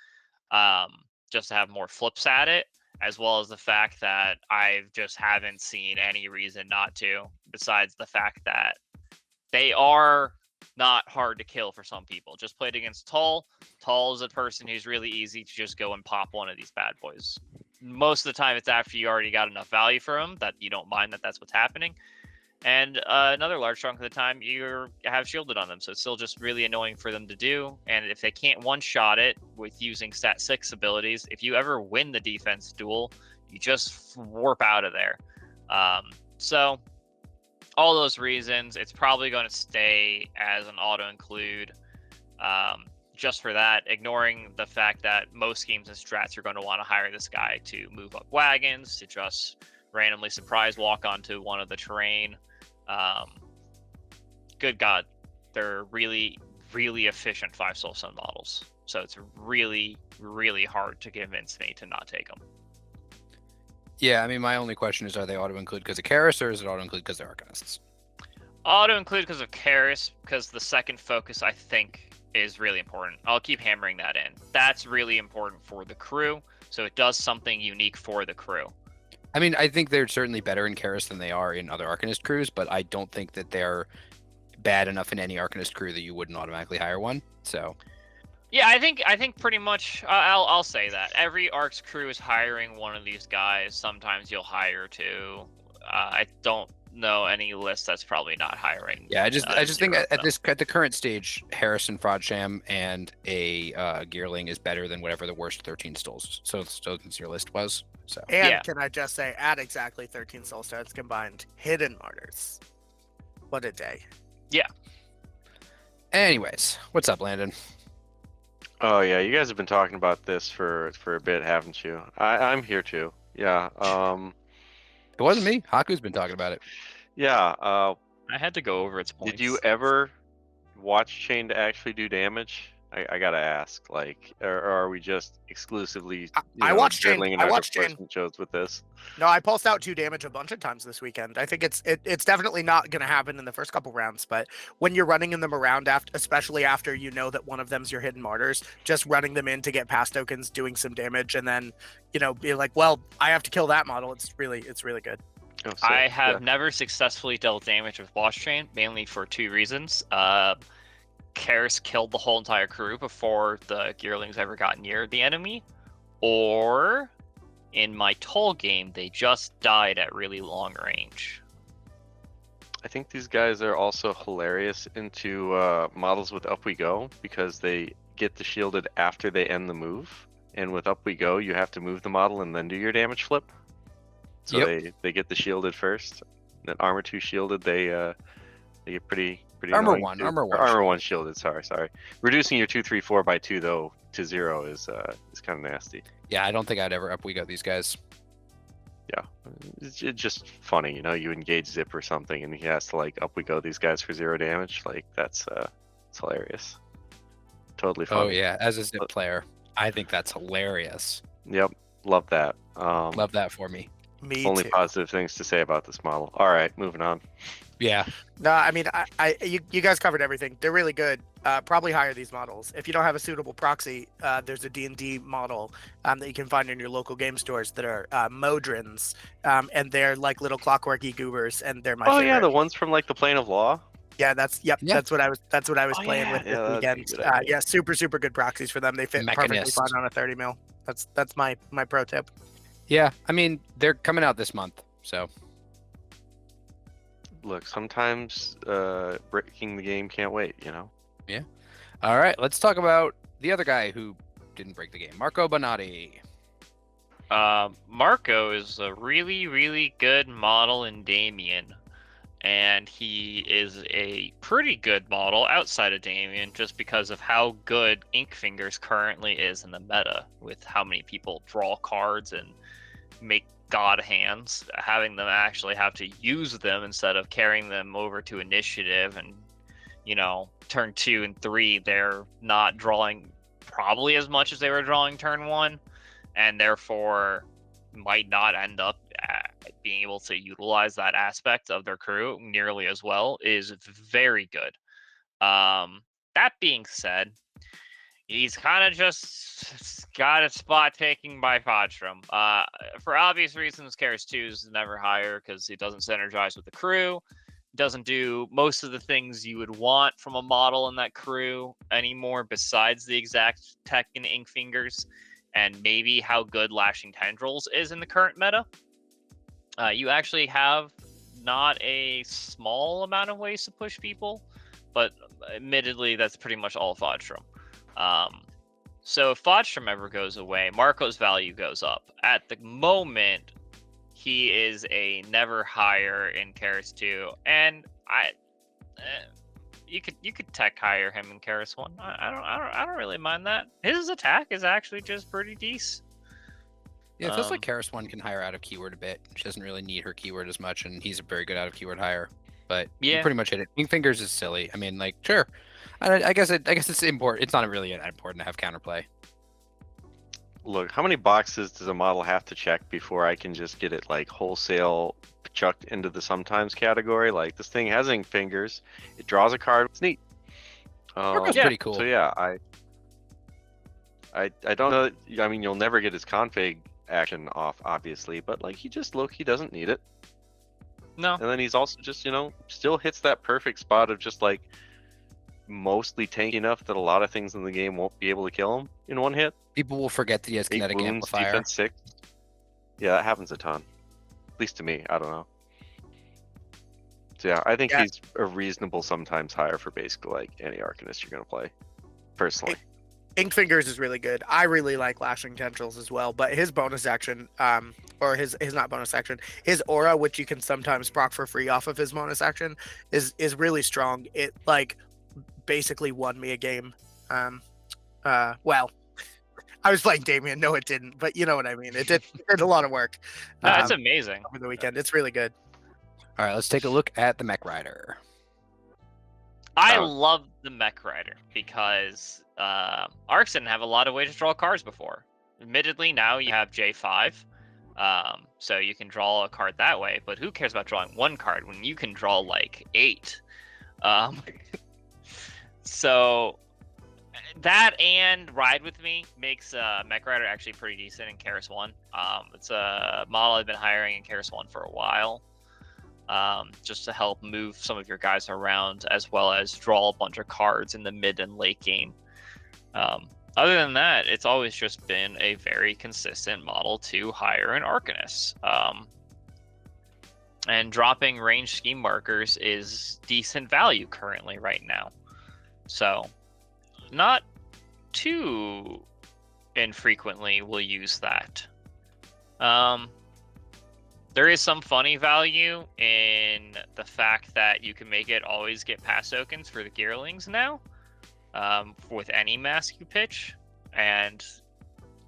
just to have more flips at it, as well as the fact that I just haven't seen any reason not to, besides the fact that they are not hard to kill for some people. Just played against Tull. Tull is a person who's really easy to just go and pop one of these bad boys. Most of the time, it's after you already got enough value for them that you don't mind that that's what's happening. And another large chunk of the time, you have shielded on them, so it's still just really annoying for them to do. And if they can't one-shot it with using stat 6 abilities, if you ever win the defense duel, you just warp out of there. So all those reasons, it's probably going to stay as an auto-include. Just for that, ignoring the fact that most schemes and strats are going to want to hire this guy to move up wagons, to just randomly surprise walk onto one of the terrain. Good God, they're really, really efficient 5 Soulstone models. So it's really, really hard to convince me to not take them. Yeah, I mean, my only question is, are they auto-include because of KAERIS, or is it auto-include because they're Arcanists? Auto-include because of KAERIS, because the second focus, I think, is really important. I'll keep hammering that in. That's really important for the crew, so it does something unique for the crew. I mean, I think they're certainly better in KAERIS than they are in other Arcanist crews, but I don't think that they're bad enough in any Arcanist crew that you wouldn't automatically hire one. So, yeah, I think pretty much I'll say that every Arcs crew is hiring one of these guys. Sometimes you'll hire 2. I don't know any list that's probably not hiring. yeah, I just think 0 of at them. at the current stage, Harrison Frodsham and a Gearling is better than whatever the worst 13 Soulstones your list was. So, And Yeah. can I just say, at exactly 13 Soulstones combined, hidden martyrs. What a day. anyways, what's up, Landon? Oh yeah, you guys have been talking about this for a bit, haven't you? I'm here too. Yeah. It wasn't me. Haku's been talking about it. Yeah. I had to go over its points. Did you ever watch Chain to actually do damage? I gotta ask, like, or are we just exclusively I watched Jane. Gearling and I our watched Jane. displacement shows with this? No, I pulsed out 2 damage a bunch of times this weekend. I think it's definitely not going to happen in the first couple rounds, but when you're running them around, after, especially after you know that one of them's your hidden martyrs, just running them in to get pass tokens, doing some damage, and then be like, well, I have to kill that model. It's really good. Oh, I have never successfully dealt damage with Watch Chain, mainly for 2 reasons. Kaeris killed the whole entire crew before the Gearlings ever got near the enemy, or in my toll game, they just died at really long range. I think these guys are also hilarious into models with Up We Go, because they get the shielded after they end the move. And with Up We Go, you have to move the model and then do your damage flip. So they get the shielded first. Then armor 2 shielded, they get pretty Armor annoying 1, too. armor 1. Or armor 1 shielded. Sorry. Reducing your 2, 3, 4 by 2 though to 0 is kind of nasty. Yeah, I don't think I'd ever up we go these guys. Yeah, it's just funny, you engage Zip or something and he has to like Up We Go these guys for 0 damage. Like that's it's hilarious. Totally funny. Oh yeah, as a Zip player, I think that's hilarious. Yep, love that. Love that for me. Me only too. positive things to say about this model. All right, moving on. Yeah. No, I mean, you guys covered everything. They're really good. Probably hire these models. If you don't have a suitable proxy, there's a D&D model that you can find in your local game stores that are Modrons, and they're like little clockworky goobers, and they're my favorite. Yeah, the ones from like the Plane of Law. Yeah, that's what I was playing with yeah, this weekend. Yeah, super good proxies for them. They fit perfectly Mechanist. fine on a 30 mil. That's my pro tip. Yeah, I mean they're coming out this month, so. Look, sometimes breaking the game can't wait, Yeah. All right, let's talk about the other guy who didn't break the game, Marco Bonatti. Marco is a really good model in Damien, and he is a pretty good model outside of Damien just because of how good Ink Fingers currently is in the meta, with how many people draw cards and make god hands, having them actually have to use them instead of carrying them over to initiative. And turn 2 and 3 they're not drawing probably as much as they were drawing turn 1, and therefore might not end up being able to utilize that aspect of their crew nearly as well, is very good. That being said, he's kind of just got a spot taken by Frodsham. For obvious reasons, Kaeris2 is never higher because he doesn't synergize with the crew. Doesn't do most of the things you would want from a model in that crew anymore, besides the exact tech in Ink Fingers, and maybe how good Lashing Tendrils is in the current meta. You actually have not a small amount of ways to push people, but admittedly, that's pretty much all Frodsham. So if Frodsham ever goes away, Marco's value goes up. At the moment, he is a never higher in Kaeris2, and you could tech hire him in Kaeris1. I don't really mind that. His attack is actually just pretty decent. Yeah, it feels like Kaeris1 can hire out of keyword a bit. She doesn't really need her keyword as much, and he's a very good out of keyword hire. But you pretty much hit it. Ink Fingers is silly. I mean, like, sure. I guess it's important. It's not really that important to have counterplay. Look, how many boxes does a model have to check before I can just get it like wholesale chucked into the sometimes category? Like, this thing has Ink Fingers. It draws a card. It's neat. Marco's pretty cool. So yeah, I don't know. I mean, you'll never get his config action off, obviously, but like he doesn't need it. No. And then he's also just, still hits that perfect spot of just like mostly tanky enough that a lot of things in the game won't be able to kill him in one hit. People will forget that he has 8 kinetic wounds, amplifier. defense 6. Yeah, that happens a ton. At least to me. I don't know. So yeah, I think he's a reasonable, sometimes higher for basically like any Arcanist you're gonna play. Personally. Ink Fingers is really good. I really like Lashing Tendrils as well, but his bonus action, or his not bonus action, his aura, which you can sometimes proc for free off of his bonus action, is really strong. It like basically won me a game. Well, I was playing Damien. No, it didn't, but you know what I mean. It did a lot of work. No, that's amazing. Over the weekend. It's really good. All right, let's take a look at the Mech Rider. I Oh. love the Mech Rider because Arcs didn't have a lot of ways to draw cards before. Admittedly, now you have J5, so you can draw a card that way. But who cares about drawing one card when you can draw like 8? So that and Ride With Me makes Mech Rider actually pretty decent in Kaeris1. It's a model I've been hiring in Kaeris1 for a while. Just to help move some of your guys around, as well as draw a bunch of cards in the mid and late game. Other than that, it's always just been a very consistent model to hire in Arcanists. And dropping range scheme markers is decent value currently right now. So, not too infrequently we'll use that. There is some funny value in the fact that you can make it always get pass tokens for the Gearlings now, with any mask you pitch, and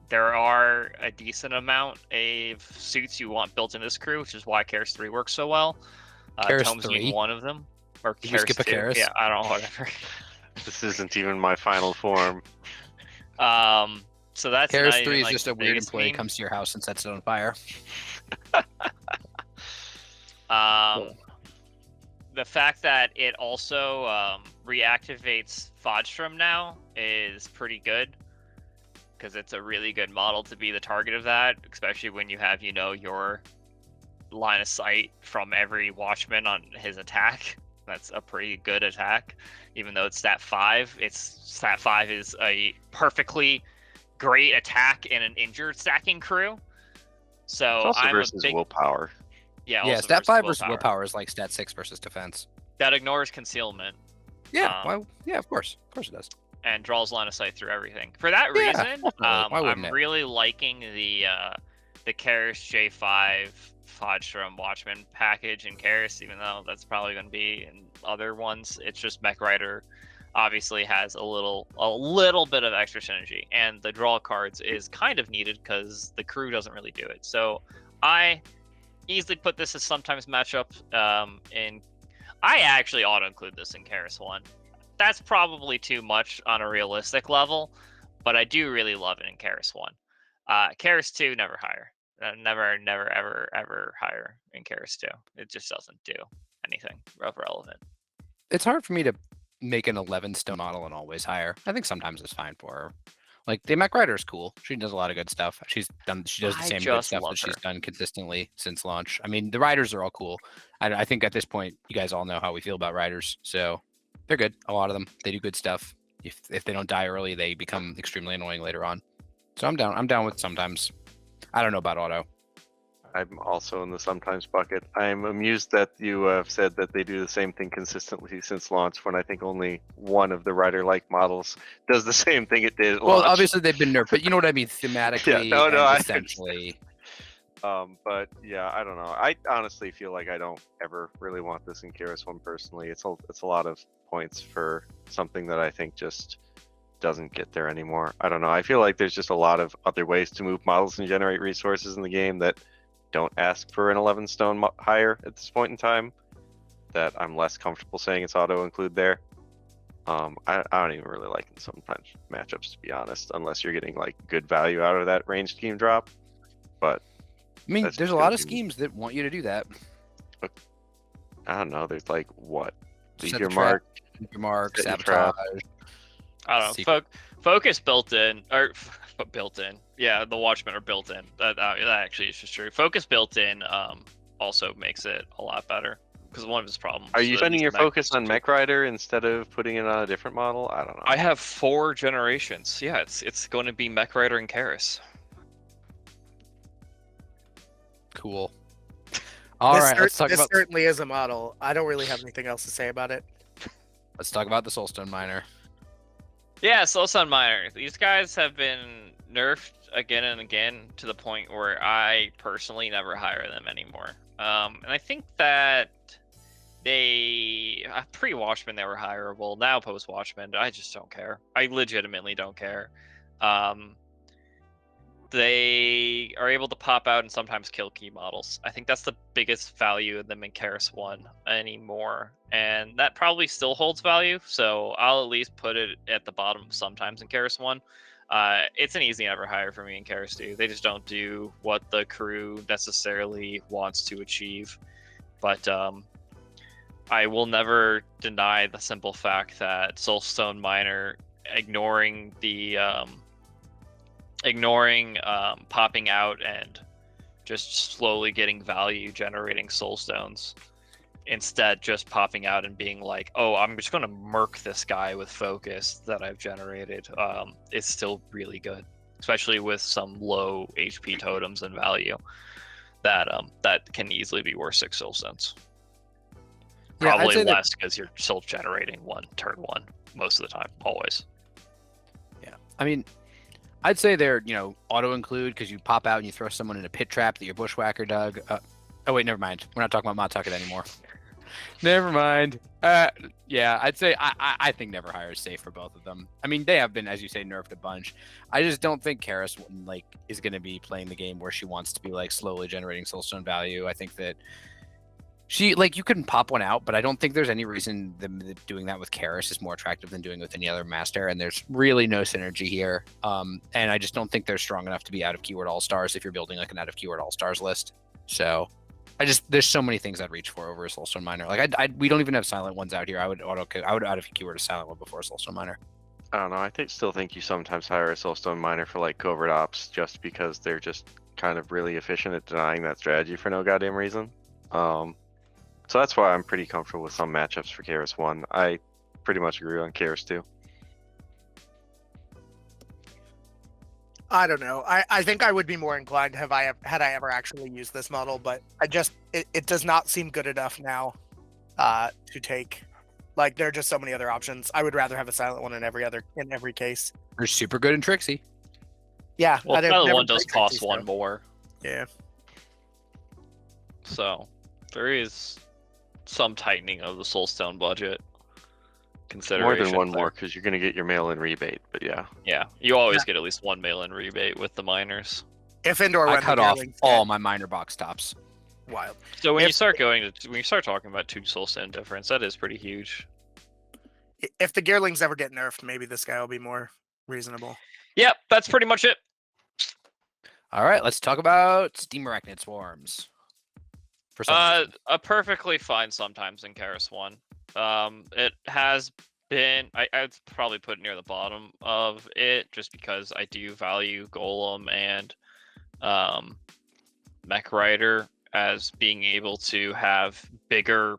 there are a decent amount of suits you want built in this crew, which is why Kaeris3 works so well. Tomes being Kaeris3? one of them, or Did you skip a Kaeris2. Kaeris? Yeah, I don't know, whatever. This isn't even my final form. So that's not Kaeris3 even, is like, just the a weird biggest employee meme. comes to your house and sets it on fire. The fact that it also reactivates Frodsham now is pretty good, because it's a really good model to be the target of that, especially when you have, you know, your line of sight from every Watchman on his attack. That's a pretty good attack, even though it's stat 5. Stat 5 is a perfectly great attack in an injured stacking crew. So It's also I'm versus a big willpower. yeah. Yeah, Also stat 5 versus willpower. willpower is like stat 6 versus defense. That ignores concealment. Yeah, yeah, of course it does. And draws line of sight through everything. For that Yeah, reason, definitely. Why wouldn't I'm it? really liking the Kaeris J5 Frodsham Watchman package in Kaeris, even though that's probably going to be in other ones. It's just Mech Rider obviously has a little bit of extra synergy, and the draw cards is kind of needed because the crew doesn't really do it. So I easily put this as sometimes matchup in. I actually auto-include this in Kaeris1. That's probably too much on a realistic level, but I do really love it in Kaeris1. Kaeris2, never hire. Never, ever hire in Kaeris2. It just doesn't do anything of relevant. It's hard for me to make an 11 stone model and always hire. I think sometimes it's fine for her. Like, the Mech Rider is cool. She does a lot of good stuff. She does the I same good just stuff love that she's her. done consistently since launch. I mean, the riders are all cool. I think at this point, you guys all know how we feel about riders. So they're good. A lot of them. They do good stuff. If they don't die early, they become extremely annoying later on. So I'm down. I'm down with sometimes. I don't know about auto. I'm also in the sometimes bucket. I'm amused that you have said that they do the same thing consistently since launch, when I think only one of the rider-like models does the same thing it did at Well, launch. obviously they've been nerfed, but you know what I mean thematically no, and I essentially. But yeah, I don't know. I honestly feel like I don't ever really want this in Kaeris1 personally. It's a lot of points for something that I think just doesn't get there anymore. I don't know. I feel like there's just a lot of other ways to move models and generate resources in the game that don't ask for an 11 stone higher at this point in time, that I'm less comfortable saying it's auto include there. I don't even really like sometimes matchups, to be honest, unless you're getting like good value out of that range scheme drop. But I mean, that's there's just a lot gonna of be- schemes that want you to do that. I don't know. There's like what? Leave Set your the trap, mark. leave your mark, set your trap. sabotage. I don't know. Secret. Focus built in, or built in. Yeah, the Watchmen are built in. That actually is just true. Focus built in also makes it a lot better, because one of his problems. Are you with spending your Mech focus is on to- Mech Rider instead of putting it on a different model? I don't know. I have 4 generations. Yeah, it's going to be Mech Rider and Kaeris. Cool. All right, let's talk this about certainly is a model. I don't really have anything else to say about it. the Soulstone Miner. Yeah, Soulstone Miner. These guys have been nerfed again and again to the point where I personally never hire them anymore. And I think that they pre-Watchmen they were hireable. Now post-Watchmen, I just don't care. I legitimately don't care. they are able to pop out and sometimes kill key models. I think that's the biggest value of them in KAERIS1 anymore, and that probably still holds value. So I'll at least put it at the bottom sometimes in KAERIS1. It's an easy never hire for me in KAERIS2. They just don't do what the crew necessarily wants to achieve. But I will never deny the simple fact that Soulstone Miner ignoring popping out and just slowly getting value generating soulstones, instead just popping out and being like, oh, I'm just going to murk this guy with focus that I've generated, is still really good, especially with some low HP totems and value that that can easily be worth 6 soulstones. Yeah, I'd Probably say that- less because you're still generating turn one most of the time, always. Yeah, I mean, I'd say they're, auto include because you pop out and you throw someone in a pit trap that your bushwhacker dug. Oh wait, never mind. We're not talking about Matucket anymore. Never mind. Yeah, I'd say I think never hire is safe for both of them. I mean, they have been, as you say, nerfed a bunch. I just don't think Kaeris is going to be playing the game where she wants to be slowly generating soulstone value. I think that she you couldn't pop one out, but I don't think there's any reason them doing that with Kaeris is more attractive than doing it with any other master. And there's really no synergy here. And I just don't think they're strong enough to be out of keyword all stars if you're building an out of keyword all stars list. So there's so many things I'd reach for over a Soulstone Miner. We don't even have silent ones out here. I would out of keyword a silent one before a Soulstone Miner. I don't know. I still think you sometimes hire a Soulstone Miner for covert ops just because they're just kind of really efficient at denying that strategy for no goddamn reason. So that's why I'm pretty comfortable with some matchups for KAERIS1. I pretty much agree on KAERIS2. I don't know. I think I would be more inclined had I ever actually used this model, but it does not seem good enough now to take. There are just so many other options. I would rather have a silent one in every case. They're super good in Trixie. Yeah. Well, I've silent never one does played cost Trixie, one so- more. Yeah. So there is some tightening of the Soulstone budget. More than one there. more because you're going to get your mail-in rebate, but yeah. Yeah, you always get at least one mail-in rebate with the miners. If Indoor I when cut the off Gearling's all dead, my miner box tops. wild. So when If- you start talking about 2 Soulstone difference, that is pretty huge. If the Gearlings ever get nerfed, maybe this guy will be more reasonable. Yep, that's pretty much it. All right, let's talk about Steam Arachnid swarms. For some reason. A perfectly fine sometimes in KAERIS1. It has been. I'd probably put it near the bottom of it just because I do value Golem and Mech Rider as being able to have bigger,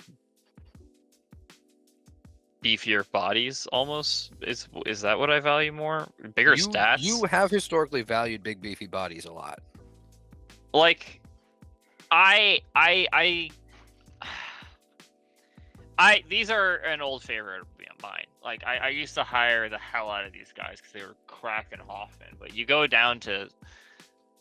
beefier bodies. Almost is that what I value more? Bigger stats. You have historically valued big beefy bodies a lot. These are an old favorite of mine. I used to hire the hell out of these guys because they were cracking Hoffman. But you go down to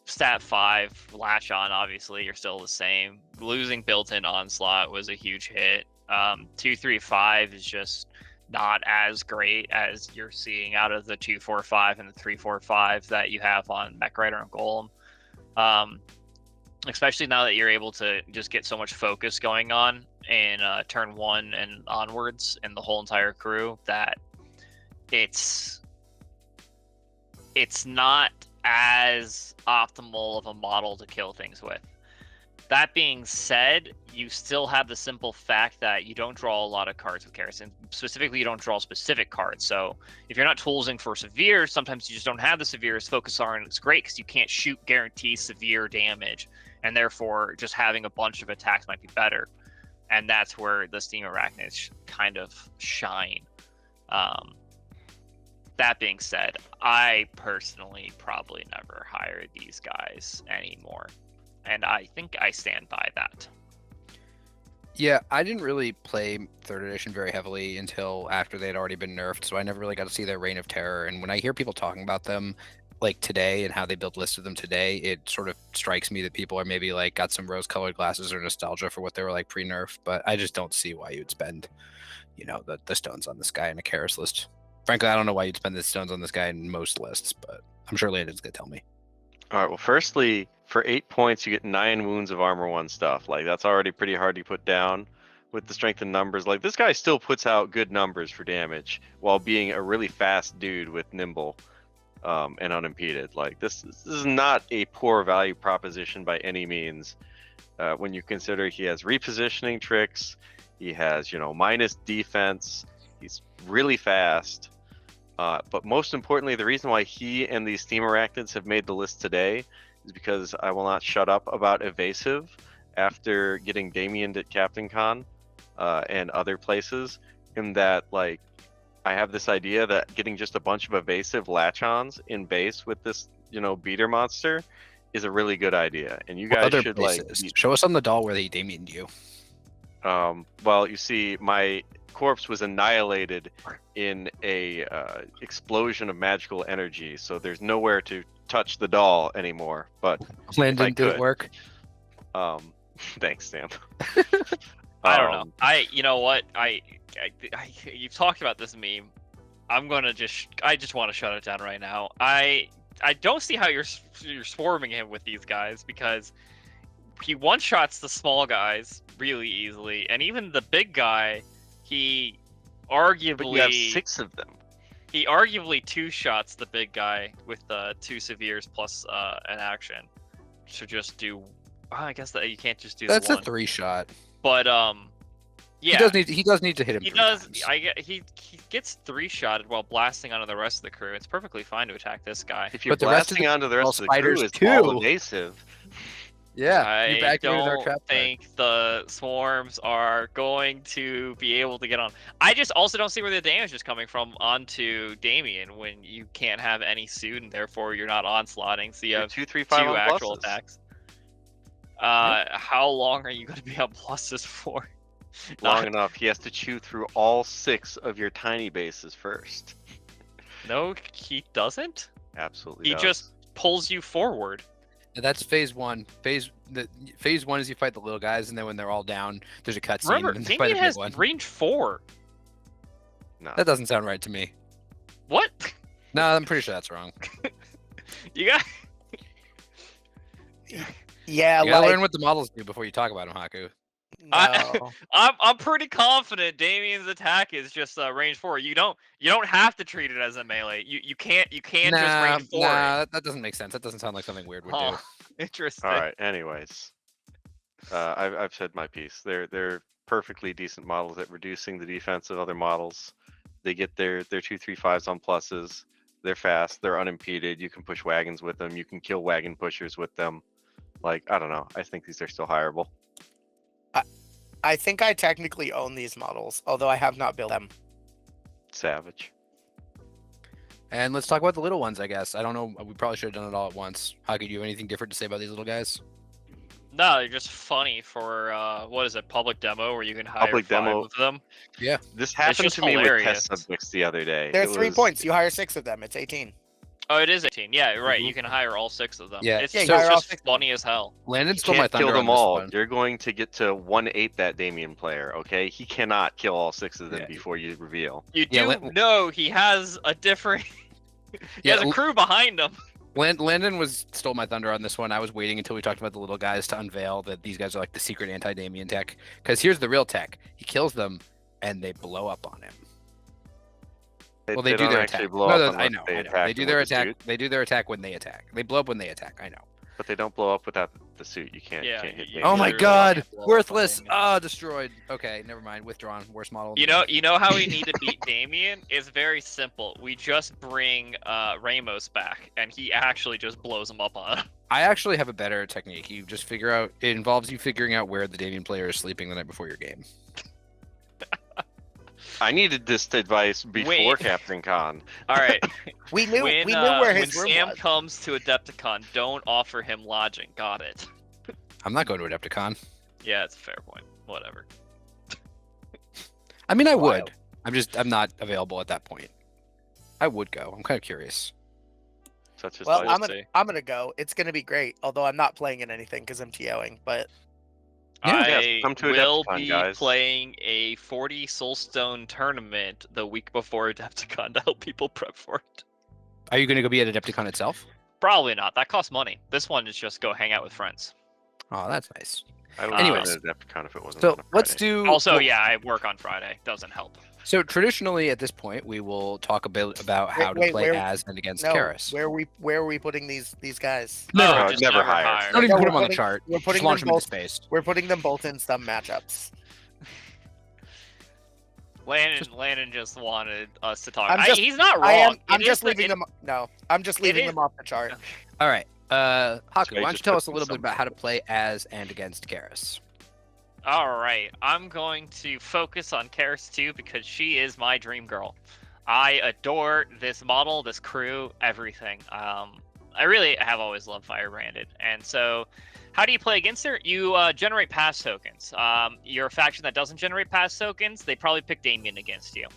stat 5, lash on, obviously you're still the same. Losing built-in onslaught was a huge hit. 2-3-5 is just not as great as you're seeing out of the 2-4-5 and the 3-4-5 that you have on Mech Rider and Golem. Especially now that you're able to just get so much focus going on in turn 1 and onwards in the whole entire crew that it's not as optimal of a model to kill things with. That being said, you still have the simple fact that you don't draw a lot of cards with Kaeris, and specifically you don't draw specific cards. So if you're not toolsing for severe, sometimes you just don't have the severes. Focus on it's great because you can't shoot guarantee severe damage, and therefore just having a bunch of attacks might be better. And that's where the Steam Arachnids kind of shine. That being said, I personally probably never hire these guys anymore. And I think I stand by that. Yeah, I didn't really play 3rd edition very heavily until after they had already been nerfed, so I never really got to see their reign of terror. And when I hear people talking about them today and how they build lists of them today, it sort of strikes me that people are maybe got some rose-colored glasses or nostalgia for what they were pre-nerf, but I just don't see why you'd spend, the stones on this guy in a Kaeris list. Frankly, I don't know why you'd spend the stones on this guy in most lists, but I'm sure Landon's gonna tell me. All right. Well, firstly, for 8 points, you get 9 wounds of armor 1 stuff. Like that's already pretty hard to put down with the strength and numbers. Like this guy still puts out good numbers for damage while being a really fast dude with nimble and unimpeded. Like this is not a poor value proposition by any means. When you consider he has repositioning tricks, he has minus defense, he's really fast. But most importantly, the reason why he and these Steam Arachnids have made the list today is because I will not shut up about evasive after getting Damien'd at Captain Con and other places. In that, like, I have this idea that getting just a bunch of evasive latch-ons in base with this, beater monster is a really good idea. And you guys should show us on the doll where they Damien'd you. Well, you see, my corpse was annihilated in a explosion of magical energy, so there's nowhere to touch the doll anymore. But Landon, did it work? Thanks, Sam. I don't know. You know what? You've talked about this meme. I just want to shut it down right now. I don't see how you're swarming him with these guys, because he one-shots the small guys really easily, and even the big guy, he arguably... But you have 6 of them. He arguably two-shots the big guy with 2 severes plus an action to just do... I guess that you can't just do That's the one. a 3-shot. But yeah, he does need to hit him. He three does. times. He gets 3-shotted while blasting onto the rest of the crew. It's perfectly fine to attack this guy. If you're But the rest of blasting the onto the rest of the crew, spiders it's too. all evasive. Yeah, you've I activated our don't trap card. think the swarms are going to be able to get on. I just also don't see where the damage is coming from onto Damien when you can't have any suit and therefore you're not onslaughting. So you have 2, 3, 2 5 on actual pluses. attacks. How long are you going to be on pluses for? Long enough. He has to chew through all 6 of your tiny bases first. No, he doesn't. Absolutely. He does. just pulls you forward. And that's phase 1. Phase 1 is you fight the little guys, and then when they're all down, there's a cutscene. Remember, and then you fight the Damien big has one. range 4. No. That doesn't sound right to me. What? No, I'm pretty sure that's wrong. You got. Yeah, You gotta like learn what the models do before you talk about them, Haku. no. I'm pretty confident Damien's attack is just range 4. You don't have to treat it as a melee. You can't just range 4. Nah, that doesn't make sense. That doesn't sound like something Weird would do. Oh, interesting. All right. Anyways, I've said my piece. They're perfectly decent models at reducing the defense of other models. They get their 2, 3, 5s on pluses. They're fast. They're unimpeded. You can push wagons with them. You can kill wagon pushers with them. Like, I don't know. I think these are still hireable. I think I technically own these models, although I have not built them. Savage. And let's talk about the little ones, I guess. I don't know. We probably should have done it all at once. Haku, do you have anything different to say about these little guys? No, they're just funny for what is it? Public demo where you can hire Public 5 demo. of them. This happened just to me hilarious. with test subjects the other day. There are It 3 was- points. You hire 6 of them. It's 18. Oh, it is 18. Yeah, right. Mhm. You can hire all 6 of them. Yeah, It's yeah, you just, hire all just 6 of funny as hell. Landon You stole my can't thunder kill them on this all. one. You're going to get to 1/8 that Damien player, okay? He cannot kill all 6 of them Yeah. before you reveal. You Yeah, do know he has a different. He has a crew behind him. Landon stole my thunder on this one. I was waiting until we talked about the little guys to unveil that these guys are like the secret anti-Damien tech. Because here's the real tech: he kills them, and they blow up on him. Well, they do don't their actually attack. blow No, up no, unless I know. attack They do them their with the attack. suit, They do their attack when they attack. They blow up when they attack. I know. but they don't blow up without the suit. You can't, Yeah, can't hit you- Oh Damien. my literally god! can't blow up on Worthless! Damien. Ah, destroyed. Okay, never mind. Withdrawn. Worst model. in the You know how we need to beat Damien? It's very simple. We just bring Ramos back, and he actually just blows him up on. I actually have a better technique. You just figure out. It involves you figuring out where the Damien player is sleeping the night before your game. I needed this advice before Wait. Captain Con. All right. We knew when where when his room Sam was. comes to Adepticon, don't offer him lodging. Got it. I'm not going to Adepticon. Yeah, it's a fair point. Whatever. I mean, I Wild. would. I'm not available at that point. I would go. I'm kind of curious. Such as Well, life. I'm gonna go. It's gonna be great. Although I'm not playing in anything because I'm TOing. But Yeah. Yes, I come to will Adepticon, be guys. playing a 40 Soulstone tournament the week before Adepticon to help people prep for it. Are you going to go be at Adepticon itself? Probably not. That costs money. This one is just go hang out with friends. Oh, that's nice. I would Anyways. have been at Adepticon if it wasn't. So on a let's Friday. do. Also, well, yeah, I work on Friday. Doesn't help. So traditionally, at this point, we will talk a bit about how to Wait, play where- as and against No, KAERIS. where are we putting these guys? No, Oh, no, just never hired. Don't even No, put we're them on the putting- chart. we're Just putting launch them them into both- space. We're putting them both in some matchups. Landon just wanted us to talk. I'm just- He's not wrong. I'm It just is the- leaving them. No, I'm just leaving is- them off the chart. All right, Haku, why don't you just tell put us a little bit some- about how to play as and against KAERIS? All right, I'm going to focus on Kaeris2 because she is my dream girl. I adore this model, this crew, everything. I really have always loved Firebranded, and so how do you play against her? You generate pass tokens. You're a faction that doesn't generate pass tokens, they probably pick Damien against you.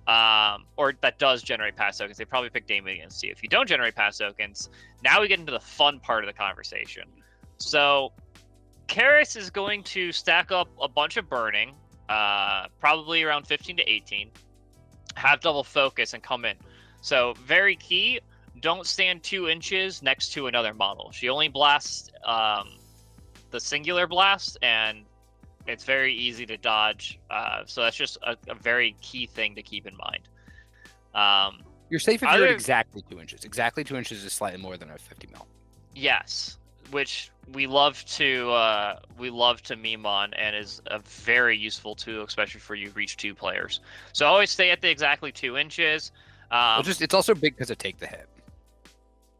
Or that does generate pass tokens, they probably pick Damien against you. If you don't generate pass tokens, now we get into the fun part of the conversation. So KAERIS is going to stack up a bunch of burning, probably around 15 to 18, have double focus and come in. So very key, don't stand 2 inches next to another model. She only blasts the singular blast, and it's very easy to dodge. So that's just a very key thing to keep in mind. You're safe if Other- you're at exactly 2 inches. Exactly 2 inches is slightly more than a 50 mil. Yes, which we love to meme on, and is a very useful tool, especially for you reach 2 players. So always stay at the exactly 2 inches. It's also big because of take the hit.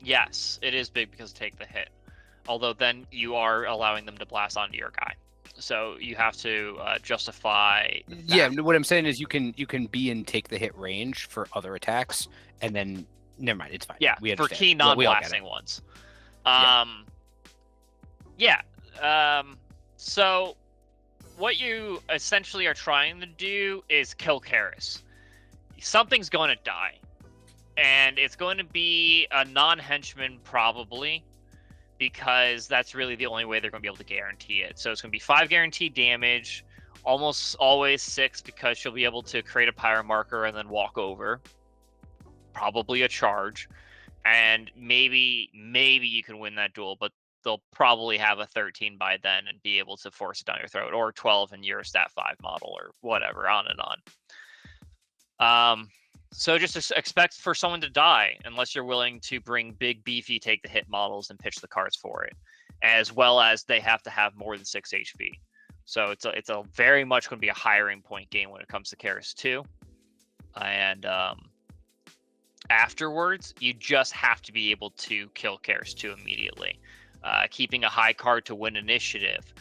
Yes, it is big because take the hit. Although then you are allowing them to blast onto your guy, so you have to justify. Yeah, that. what I'm saying is you can be in take the hit range for other attacks, and then never mind, it's fine. Yeah, we for understand. key We all get non-blasting it. ones. Yeah. So what you essentially are trying to do is kill KAERIS. Something's going to die, and it's going to be a non-henchman probably, because that's really the only way they're going to be able to guarantee it. So it's going to be 5 guaranteed damage, almost always 6, because she'll be able to create a pyre marker and then walk over. Probably a charge, and maybe you can win that duel, but they'll probably have a 13 by then and be able to force it down your throat, or 12 and you're a stat 5 model, or whatever, on and on. So just expect for someone to die, unless you're willing to bring big, beefy, take the hit models and pitch the cards for it, as well as they have to have more than 6 HP. So it's a very much going to be a hiring point game when it comes to KAERIS2. And afterwards, you just have to be able to kill KAERIS2 immediately. Keeping a high card to win initiative.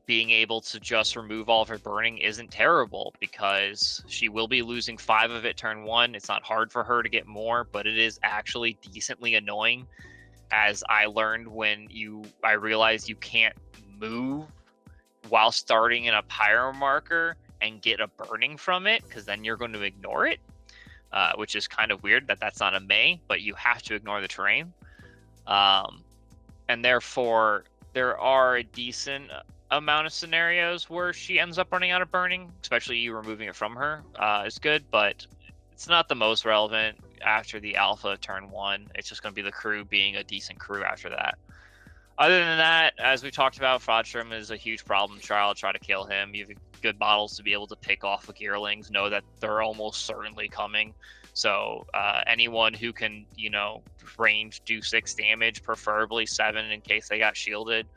Being able to just remove all of her burning isn't terrible, because she will be losing 5 of it turn 1. It's not hard for her to get more, but it is actually decently annoying, as I learned when I realized you can't move while starting in a pyro marker and get a burning from it, because then you're going to ignore it, which is kind of weird that that's not a May, but you have to ignore the terrain. And therefore, there are a decent amount of scenarios where she ends up running out of burning, especially you removing it from her is good, but it's not the most relevant after the alpha turn 1. It's just going to be the crew being a decent crew after that. Other than that, as we talked about, Frodsham is a huge problem child. Try to kill him. You have good models to be able to pick off the Gearlings, know that they're almost certainly coming. So anyone who can, range do 6 damage, preferably 7 in case they got shielded,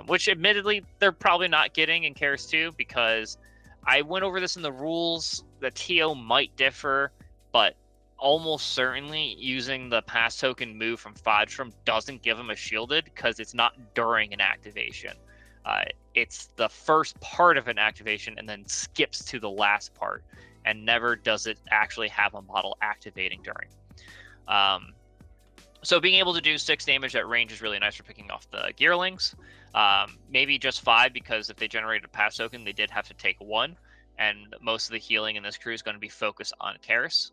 which admittedly they're probably not getting in KAERIS2, because I went over this in the rules. The TO might differ, but almost certainly using the pass token move from Frodsham doesn't give them a shielded, because it's not during an activation. It's the first part of an activation and then skips to the last part, and never does it actually have a model activating during. So being able to do 6 damage at range is really nice for picking off the Gearlings. Maybe just 5, because if they generated a pass token, they did have to take 1, and most of the healing in this crew is going to be focused on KAERIS,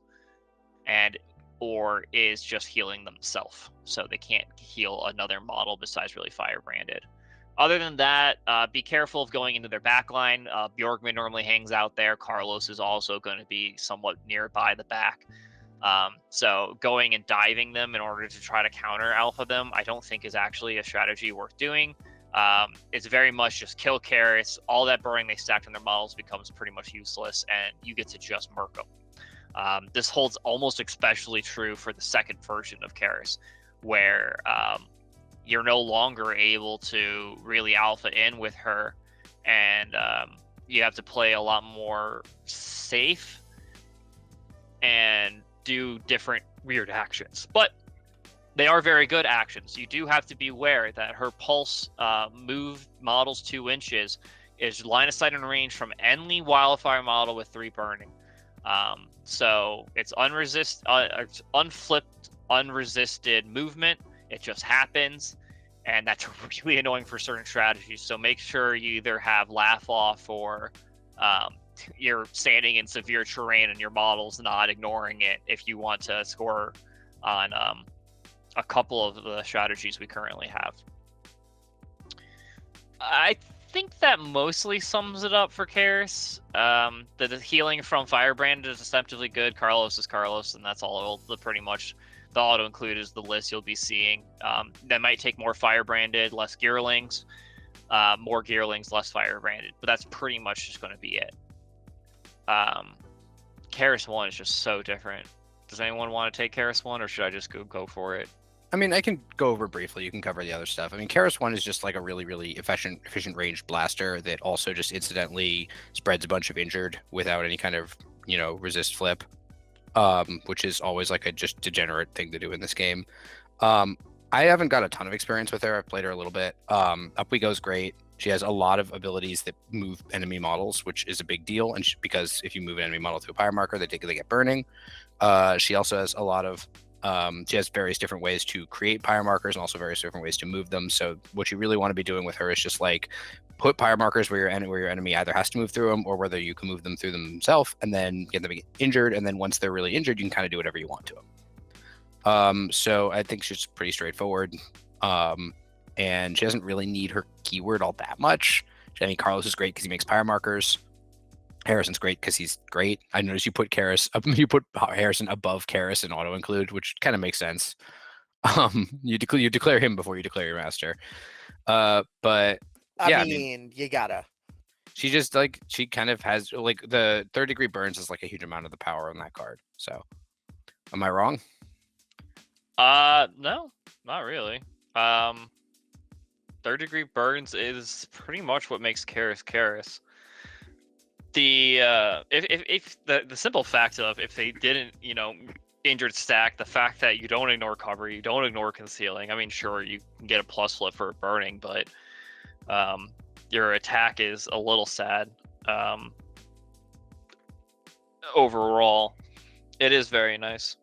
or is just healing themselves, so they can't heal another model besides really Firebranded. Other than that, be careful of going into their backline. Borgmann normally hangs out there. Carlos is also going to be somewhat nearby the back. So going and diving them in order to try to counter alpha them, I don't think is actually a strategy worth doing. It's very much just kill Kaeris. All that burning they stacked on their models becomes pretty much useless, and you get to just murk them. This holds almost especially true for the second version of Kaeris, where you're no longer able to really alpha in with her, and you have to play a lot more safe and do different weird actions. But they are very good actions. You do have to be aware that her pulse move models 2 inches is line of sight and range from any wildfire model with 3 burning. So it's it's unflipped, unresisted movement. It just happens, and that's really annoying for certain strategies. So make sure you either have laugh off or you're standing in severe terrain and your model's not ignoring it if you want to score on a couple of the strategies we currently have. I think that mostly sums it up for Kaeris. The healing from Firebranded is deceptively good. Carlos is Carlos, and that's all pretty much the auto-include is the list you'll be seeing. That might take more Firebranded, less Gearlings, more Gearlings, less Firebranded, but that's pretty much just going to be it. Kaeris1 is just so different. Does anyone want to take Kaeris1, or should I just go for it? I mean, I can go over briefly. You can cover the other stuff. I mean, Kaeris1 is just like a really, really efficient ranged blaster that also just incidentally spreads a bunch of injured without any kind of, resist flip, which is always like a just degenerate thing to do in this game. I haven't got a ton of experience with her. I've played her a little bit. Up We Go's great. She has a lot of abilities that move enemy models, which is a big deal. And because if you move an enemy model to a pyre marker, they get burning. She also has a lot of she has various different ways to create pyre markers and also various different ways to move them. So what you really want to be doing with her is just like put pyre markers where your enemy either has to move through them or whether you can move them through themselves and then get them injured. And then once they're really injured, you can kind of do whatever you want to them. So I think she's pretty straightforward. And she doesn't really need her keyword all that much. I mean, Carlos is great because he makes pyre markers. Harrison's great because he's great. I noticed you put Harrison above Kaeris in auto include, which kind of makes sense. You declare him before you declare your master. But I mean, you gotta. She just she kind of has like the 3rd degree burns is like a huge amount of the power on that card. So, am I wrong? No, not really. 3rd degree burns is pretty much what makes Kaeris. If the simple fact of if they didn't, injured stack, the fact that you don't ignore cover, you don't ignore concealing. I mean, sure, you can get a plus flip for burning, but your attack is a little sad. Overall, it is very nice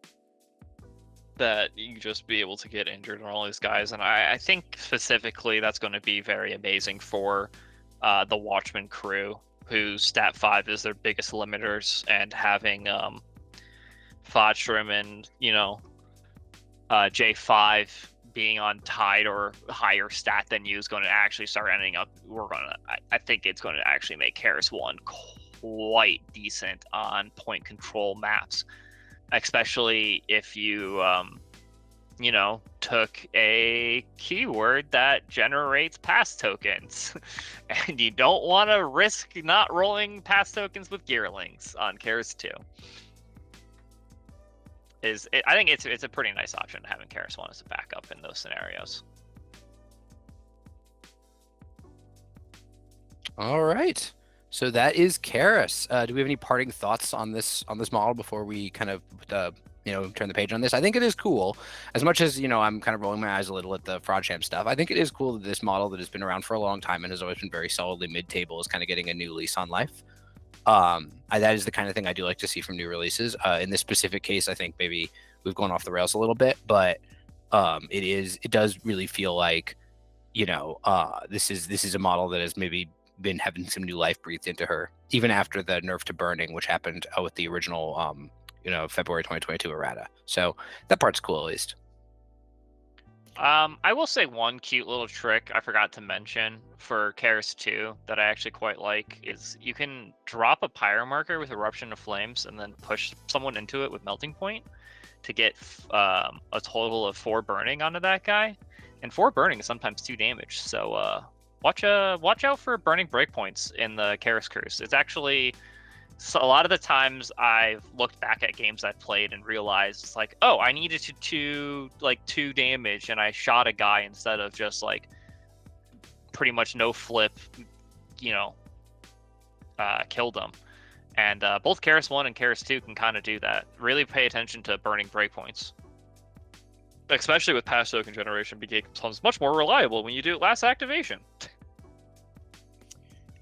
that you just be able to get injured on all these guys, and I think specifically that's going to be very amazing for the Watchman crew, whose stat 5 is their biggest limiters, and having Frodsham and J5 being on tied or higher stat than you is going to actually start ending up. I think it's going to actually make Kaeris1 quite decent on point control maps, especially if you took a keyword that generates pass tokens and you don't want to risk not rolling pass tokens with Gearlings on Kaeris2. I think it's a pretty nice option having Kaeris1 as a backup in those scenarios. All right. So that is Kaeris. Do we have any parting thoughts on this model before we kind of turn the page on this? I think it is cool. As much as I'm kind of rolling my eyes a little at the Frodsham stuff, I think it is cool that this model that has been around for a long time and has always been very solidly mid-table is kind of getting a new lease on life. That is the kind of thing I do like to see from new releases. In this specific case, I think maybe we've gone off the rails a little bit, but it does really feel like this is a model that has maybe been having some new life breathed into her, even after the nerf to burning, which happened with the original February 2022 errata. So that part's cool, at least. I will say one cute little trick I forgot to mention for Kaeris2 that I actually quite like is you can drop a pyre marker with Eruption of Flames and then push someone into it with Melting Point to get a total of 4 burning onto that guy. And 4 burning is sometimes 2 damage, so watch out for burning breakpoints in the Kaeris Crews. It's actually... So a lot of the times I've looked back at games I've played and realized it's like, oh, I needed to like 2 damage and I shot a guy instead of just like pretty much no flip, you know, killed him. And both Kaeris1 and Kaeris2 can kind of do that. Really pay attention to burning breakpoints. Especially with past token generation, becomes much more reliable when you do it last activation.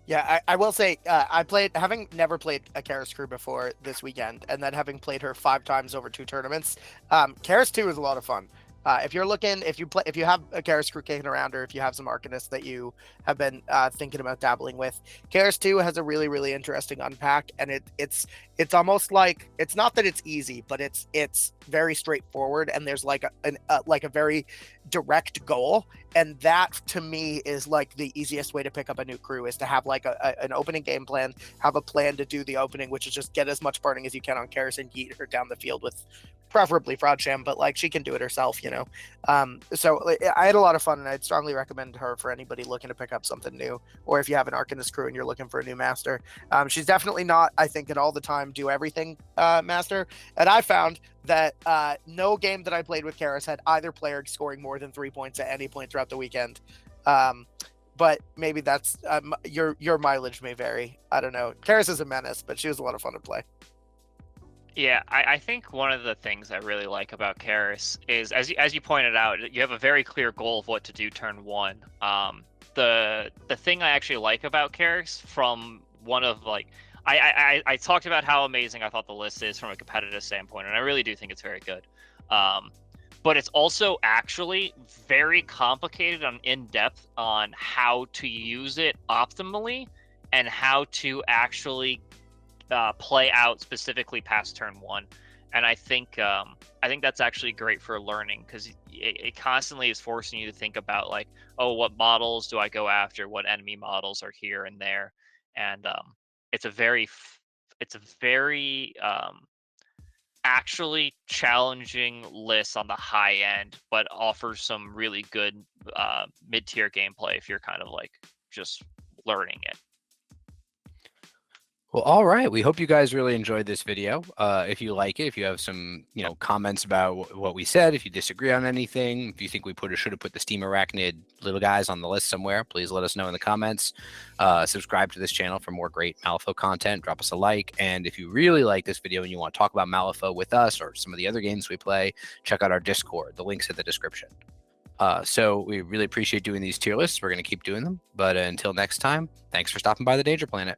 Yeah, I will say, having never played a Kaeris crew before this weekend, and then having played her 5 times over 2 tournaments, Kaeris2 is a lot of fun. If you have a Kaeris crew kicking around, or if you have some Arcanists that you have been thinking about dabbling with, Kaeris2 has a really, really interesting unpack, and it's almost like, it's not that it's easy, but it's very straightforward, and there's like a very direct goal, and that to me is like the easiest way to pick up a new crew, is to have like an opening game plan, have a plan to do the opening, which is just get as much burning as you can on Kaeris and yeet her down the field with preferably Frodsham, but like she can do it herself, you know. So I had a lot of fun, and I'd strongly recommend her for anybody looking to pick up something new, or if you have an Arcanist crew and you're looking for a new master. She's definitely not, I think, an all the time do everything master, and I found that no game that I played with Kaeris had either player scoring more than 3 points at any point throughout the weekend. But maybe that's your mileage may vary. I don't know. Kaeris is a menace, but she was a lot of fun to play. Yeah, I think one of the things I really like about Kaeris is, as you pointed out, you have a very clear goal of what to do turn 1. The thing I actually like about Kaeris, from one of like, I talked about how amazing I thought the list is from a competitive standpoint, and I really do think it's very good. But it's also actually very complicated and in-depth on how to use it optimally and how to actually play out specifically past turn 1. And I think that's actually great for learning, because it constantly is forcing you to think about like, oh, what models do I go after? What enemy models are here and there? And it's a very actually challenging list on the high end, but offers some really good mid-tier gameplay if you're kind of like just learning it. Well, all right. We hope you guys really enjoyed this video. If you like it, if you have some, comments about what we said, if you disagree on anything, if you think we should have put the Steam Arachnid little guys on the list somewhere, please let us know in the comments. Subscribe to this channel for more great Malifaux content. Drop us a like. And if you really like this video and you want to talk about Malifaux with us or some of the other games we play, check out our Discord. The link's in the description. So we really appreciate doing these tier lists. We're going to keep doing them. But until next time, thanks for stopping by the Danger Planet.